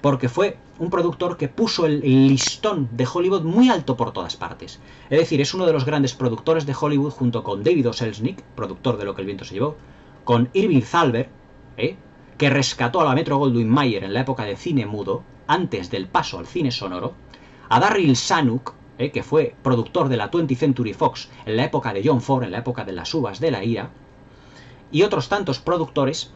Porque fue un productor que puso el listón de Hollywood muy alto por todas partes. Es decir, es uno de los grandes productores de Hollywood junto con David O. Selznick, productor de Lo que el viento se llevó, con Irving Thalberg, que rescató a la Metro-Goldwyn-Mayer en la época de cine mudo, antes del paso al cine sonoro, a Darryl Zanuck, que fue productor de la 20th Century Fox en la época de John Ford, en la época de las uvas de la ira, y otros tantos productores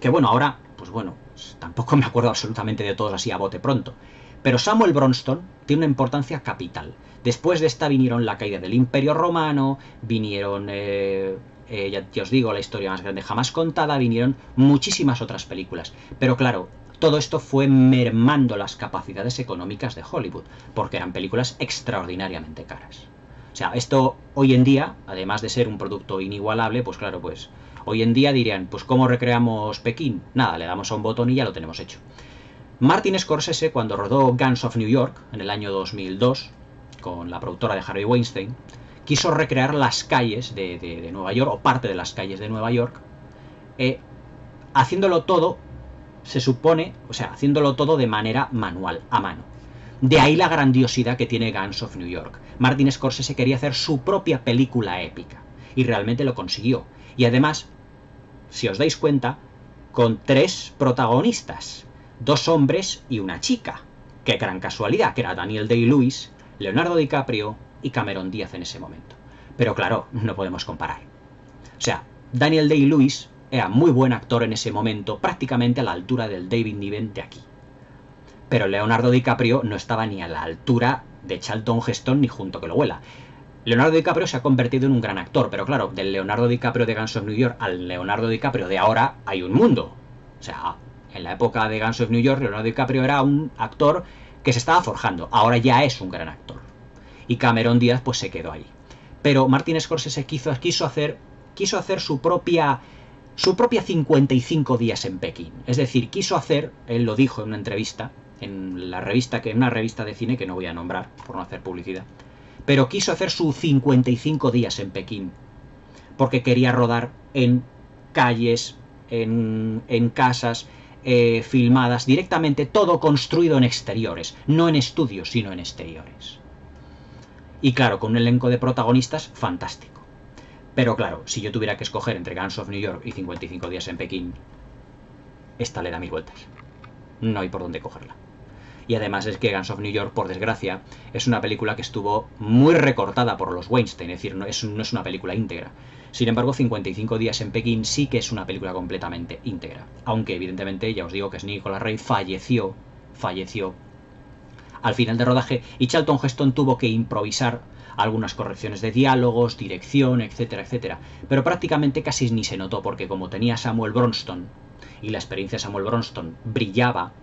que, bueno, ahora, pues bueno, tampoco me acuerdo absolutamente de todos así a bote pronto, pero Samuel Bronston tiene una importancia capital. Después de esta vinieron la caída del Imperio Romano, vinieron ya os digo, la historia más grande jamás contada, vinieron muchísimas otras películas. Pero claro, todo esto fue mermando las capacidades económicas de Hollywood, porque eran películas extraordinariamente caras. O sea, esto hoy en día, además de ser un producto inigualable, pues claro, pues hoy en día dirían, pues ¿cómo recreamos Pekín? Nada, le damos a un botón y ya lo tenemos hecho. Martin Scorsese, cuando rodó Guns of New York, en el año 2002, con la productora de Harvey Weinstein, quiso recrear las calles de Nueva York, o parte de las calles de Nueva York, haciéndolo todo, se supone, o sea, haciéndolo todo de manera manual, a mano. De ahí la grandiosidad que tiene Guns of New York. Martin Scorsese quería hacer su propia película épica, y realmente lo consiguió. Y además, si os dais cuenta, con 3 protagonistas, 2 hombres y una chica. Qué gran casualidad, que era Daniel Day-Lewis, Leonardo DiCaprio y Cameron Díaz en ese momento. Pero claro, no podemos comparar. O sea, Daniel Day-Lewis era muy buen actor en ese momento, prácticamente a la altura del David Niven de aquí. Pero Leonardo DiCaprio no estaba ni a la altura de Charlton Heston ni junto que lo huela. Leonardo DiCaprio se ha convertido en un gran actor, pero claro, del Leonardo DiCaprio de Guns of New York al Leonardo DiCaprio de ahora hay un mundo. O sea, en la época de Guns of New York, Leonardo DiCaprio era un actor que se estaba forjando. Ahora ya es un gran actor. Y Cameron Díaz pues se quedó ahí. Pero Martin Scorsese quiso hacer su propia 55 días en Pekín. Es decir, quiso hacer, él lo dijo en una entrevista, en una revista de cine que no voy a nombrar por no hacer publicidad, pero quiso hacer sus 55 días en Pekín, porque quería rodar en calles, en casas, filmadas directamente, todo construido en exteriores, no en estudios, sino en exteriores. Y claro, con un elenco de protagonistas fantástico. Pero claro, si yo tuviera que escoger entre Guns of New York y 55 días en Pekín, esta le da 1000 vueltas. No hay por dónde cogerla. Y además es que Guns of New York, por desgracia, es una película que estuvo muy recortada por los Weinstein, es decir, no es una película íntegra. Sin embargo, 55 días en Pekín sí que es una película completamente íntegra. Aunque, evidentemente, ya os digo que Nicolas Ray falleció al final de rodaje, y Charlton Heston tuvo que improvisar algunas correcciones de diálogos, dirección, etcétera, etcétera. Pero prácticamente casi ni se notó, porque como tenía Samuel Bronston, y la experiencia de Samuel Bronston brillaba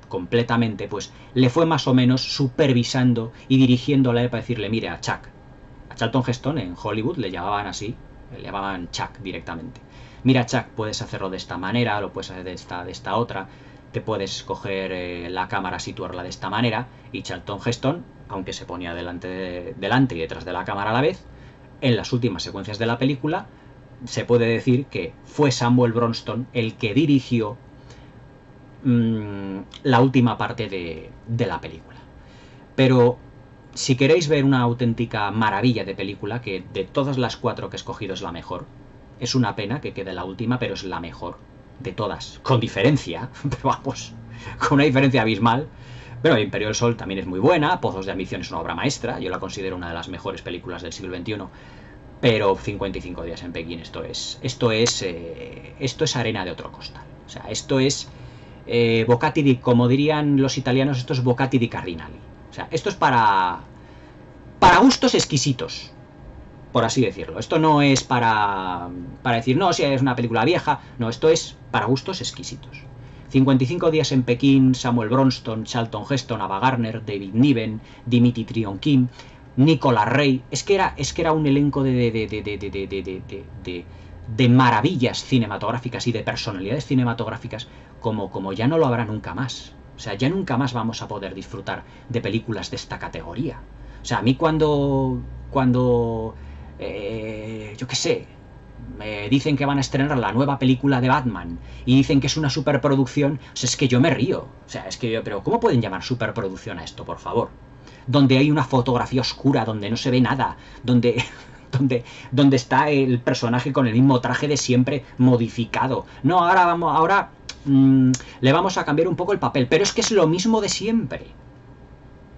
completamente, pues le fue más o menos supervisando y dirigiéndole para decirle, mire, a Charlton Heston en Hollywood le llamaban así, le llamaban Chuck directamente. Mira, Chuck, puedes hacerlo de esta manera, lo puedes hacer de esta otra, te puedes coger la cámara, situarla de esta manera, y Charlton Heston, aunque se ponía delante y detrás de la cámara a la vez, en las últimas secuencias de la película, se puede decir que fue Samuel Bronston el que dirigió la última parte de la película. Pero si queréis ver una auténtica maravilla de película, que de todas las 4 que he escogido es la mejor, es una pena que quede la última, pero es la mejor de todas, con diferencia, pero vamos, con una diferencia abismal. Pero Imperio del Sol también es muy buena, Pozos de Ambición es una obra maestra, yo la considero una de las mejores películas del siglo XXI, pero 55 días en Pekín, esto es arena de otro costal. O sea, esto es Boccati di, como dirían los italianos, esto es Boccati di Cardinali. O sea, esto es para gustos exquisitos, por así decirlo. Esto no es para decir, no, si es una película vieja. No, esto es para gustos exquisitos. 55 días en Pekín, Samuel Bronston, Charlton Heston, Ava Gardner, David Niven, Dimitri Trionkin, Nicolas Ray. Es que era un elenco de maravillas cinematográficas y de personalidades cinematográficas como ya no lo habrá nunca más. O sea, ya nunca más vamos a poder disfrutar de películas de esta categoría. O sea, a mí cuando yo qué sé, me dicen que van a estrenar la nueva película de Batman y dicen que es una superproducción, o sea, es que yo me río. O sea, pero ¿cómo pueden llamar superproducción a esto, por favor? Donde hay una fotografía oscura, donde no se ve nada, donde está el personaje con el mismo traje de siempre modificado. No, ahora le vamos a cambiar un poco el papel, pero es que es lo mismo de siempre.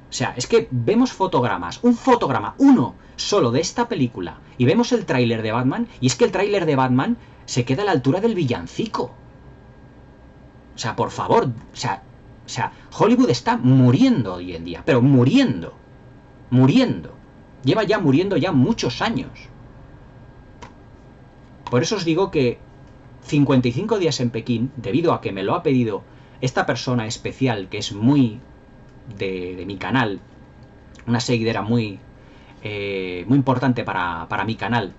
O sea, es que vemos fotogramas, un fotograma, uno solo de esta película, y vemos el tráiler de Batman, y es que el tráiler de Batman se queda a la altura del villancico. O sea, por favor, o sea, Hollywood está muriendo hoy en día, pero muriendo. Lleva ya muriendo ya muchos años. Por eso os digo que 55 días en Pekín, debido a que me lo ha pedido esta persona especial que es muy de mi canal, una seguidora muy importante para mi canal,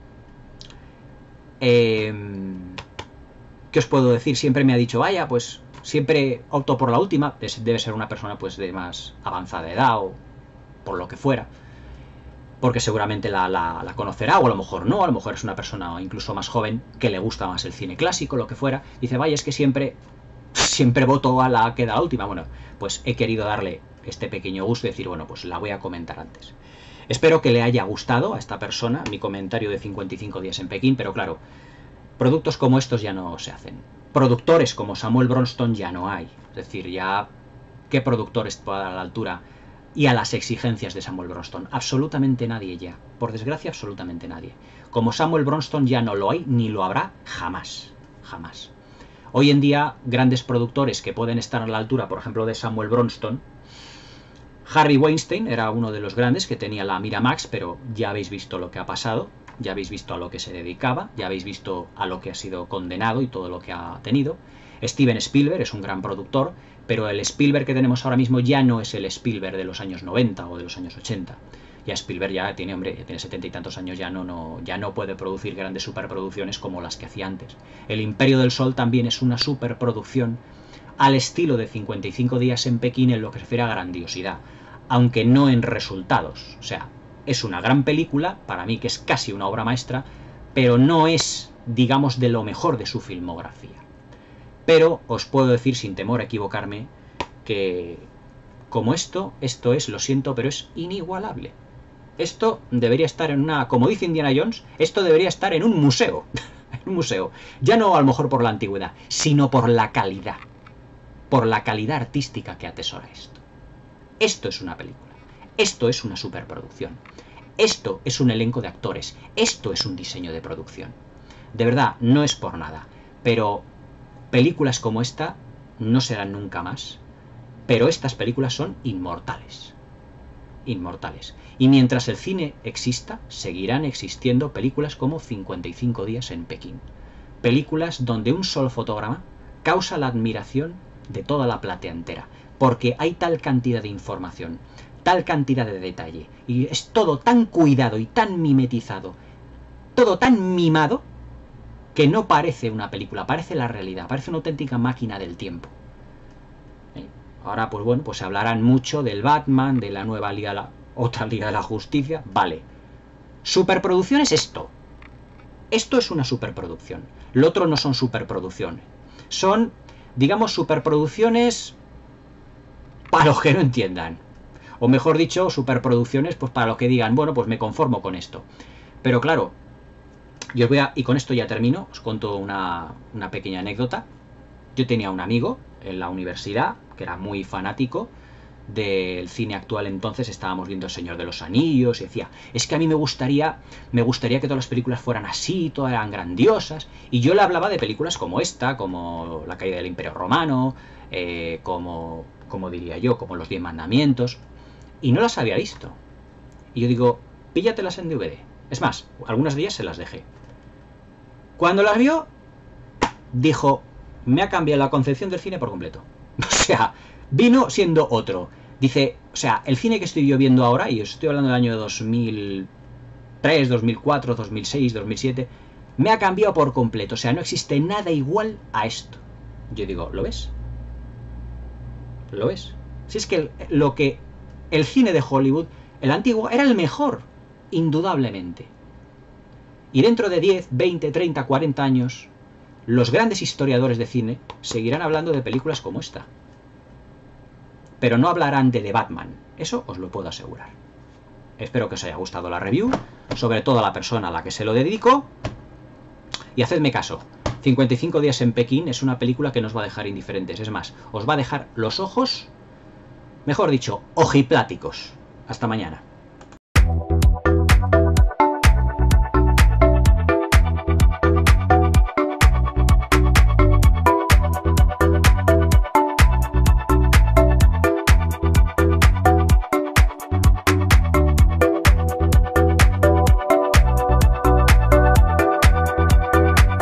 ¿qué os puedo decir? Siempre me ha dicho, vaya, pues siempre opto por la última, debe ser una persona pues de más avanzada edad o por lo que fuera, porque seguramente la conocerá, o a lo mejor no, a lo mejor es una persona incluso más joven que le gusta más el cine clásico, lo que fuera. Dice, vaya, es que siempre voto a la que da la última. Bueno, pues he querido darle este pequeño gusto y decir, bueno, pues la voy a comentar antes. Espero que le haya gustado a esta persona mi comentario de 55 días en Pekín, pero claro, productos como estos ya no se hacen. Productores como Samuel Bronston ya no hay. Es decir, ya, ¿qué productores puede dar a la altura y a las exigencias de Samuel Bronston? Absolutamente nadie ya. Por desgracia, absolutamente nadie. Como Samuel Bronston ya no lo hay, ni lo habrá jamás. Jamás. Hoy en día, grandes productores que pueden estar a la altura, por ejemplo, de Samuel Bronston. Harvey Weinstein era uno de los grandes que tenía la Miramax, pero ya habéis visto lo que ha pasado. Ya habéis visto a lo que se dedicaba, ya habéis visto a lo que ha sido condenado y todo lo que ha tenido. Steven Spielberg es un gran productor, pero el Spielberg que tenemos ahora mismo ya no es el Spielberg de los años 90 o de los años 80. Ya Spielberg ya tiene, hombre, ya tiene 70 y tantos años, ya no puede producir grandes superproducciones como las que hacía antes. El Imperio del Sol también es una superproducción al estilo de 55 días en Pekín en lo que se refiere a grandiosidad, aunque no en resultados. O sea, es una gran película, para mí que es casi una obra maestra, pero no es, digamos, de lo mejor de su filmografía. Pero os puedo decir, sin temor a equivocarme, que como esto es, lo siento, pero es inigualable. Esto debería estar en una, como dice Indiana Jones, esto debería estar en un museo. En un museo. Ya no a lo mejor por la antigüedad, sino por la calidad. Por la calidad artística que atesora esto. Esto es una película. Esto es una superproducción. Esto es un elenco de actores. Esto es un diseño de producción. De verdad, no es por nada, pero películas como esta no serán nunca más. Pero estas películas son inmortales. Inmortales. Y mientras el cine exista, seguirán existiendo películas como 55 días en Pekín. Películas donde un solo fotograma causa la admiración de toda la platea entera. Porque hay tal cantidad de información, tal cantidad de detalle, y es todo tan cuidado y tan mimetizado, todo tan mimado, que no parece una película, parece la realidad, parece una auténtica máquina del tiempo. Ahora, pues bueno, pues se hablarán mucho del Batman, de la nueva Liga, otra Liga de la Justicia, vale. Superproducción es esto. Esto es una superproducción. Lo otro no son superproducciones. Son, digamos, superproducciones para los que no entiendan. O mejor dicho, superproducciones pues para los que digan, bueno, pues me conformo con esto. Pero claro, yo os voy a, y con esto ya termino, os cuento una pequeña anécdota. Yo tenía un amigo en la universidad que era muy fanático del cine actual. Entonces estábamos viendo El Señor de los Anillos y decía, es que a mí me gustaría que todas las películas fueran así, todas eran grandiosas. Y yo le hablaba de películas como esta, como La caída del Imperio Romano, como diría yo, como Los 10 Mandamientos, y no las había visto. Y yo digo, píllatelas en DVD. Es más, algunas de ellas se las dejé. Cuando las vio, dijo, me ha cambiado la concepción del cine por completo. O sea, vino siendo otro. Dice, o sea, el cine que estoy yo viendo ahora, y os estoy hablando del año 2003, 2004, 2006, 2007, me ha cambiado por completo. O sea, no existe nada igual a esto. Yo digo, ¿lo ves? ¿Lo ves? Si es que el cine de Hollywood, el antiguo, era el mejor, indudablemente. Y dentro de 10, 20, 30, 40 años, los grandes historiadores de cine seguirán hablando de películas como esta. Pero no hablarán de The Batman, eso os lo puedo asegurar. Espero que os haya gustado la review, sobre todo a la persona a la que se lo dedico. Y hacedme caso, 55 días en Pekín es una película que nos va a dejar indiferentes. Es más, os va a dejar los ojos, mejor dicho, ojipláticos. Hasta mañana.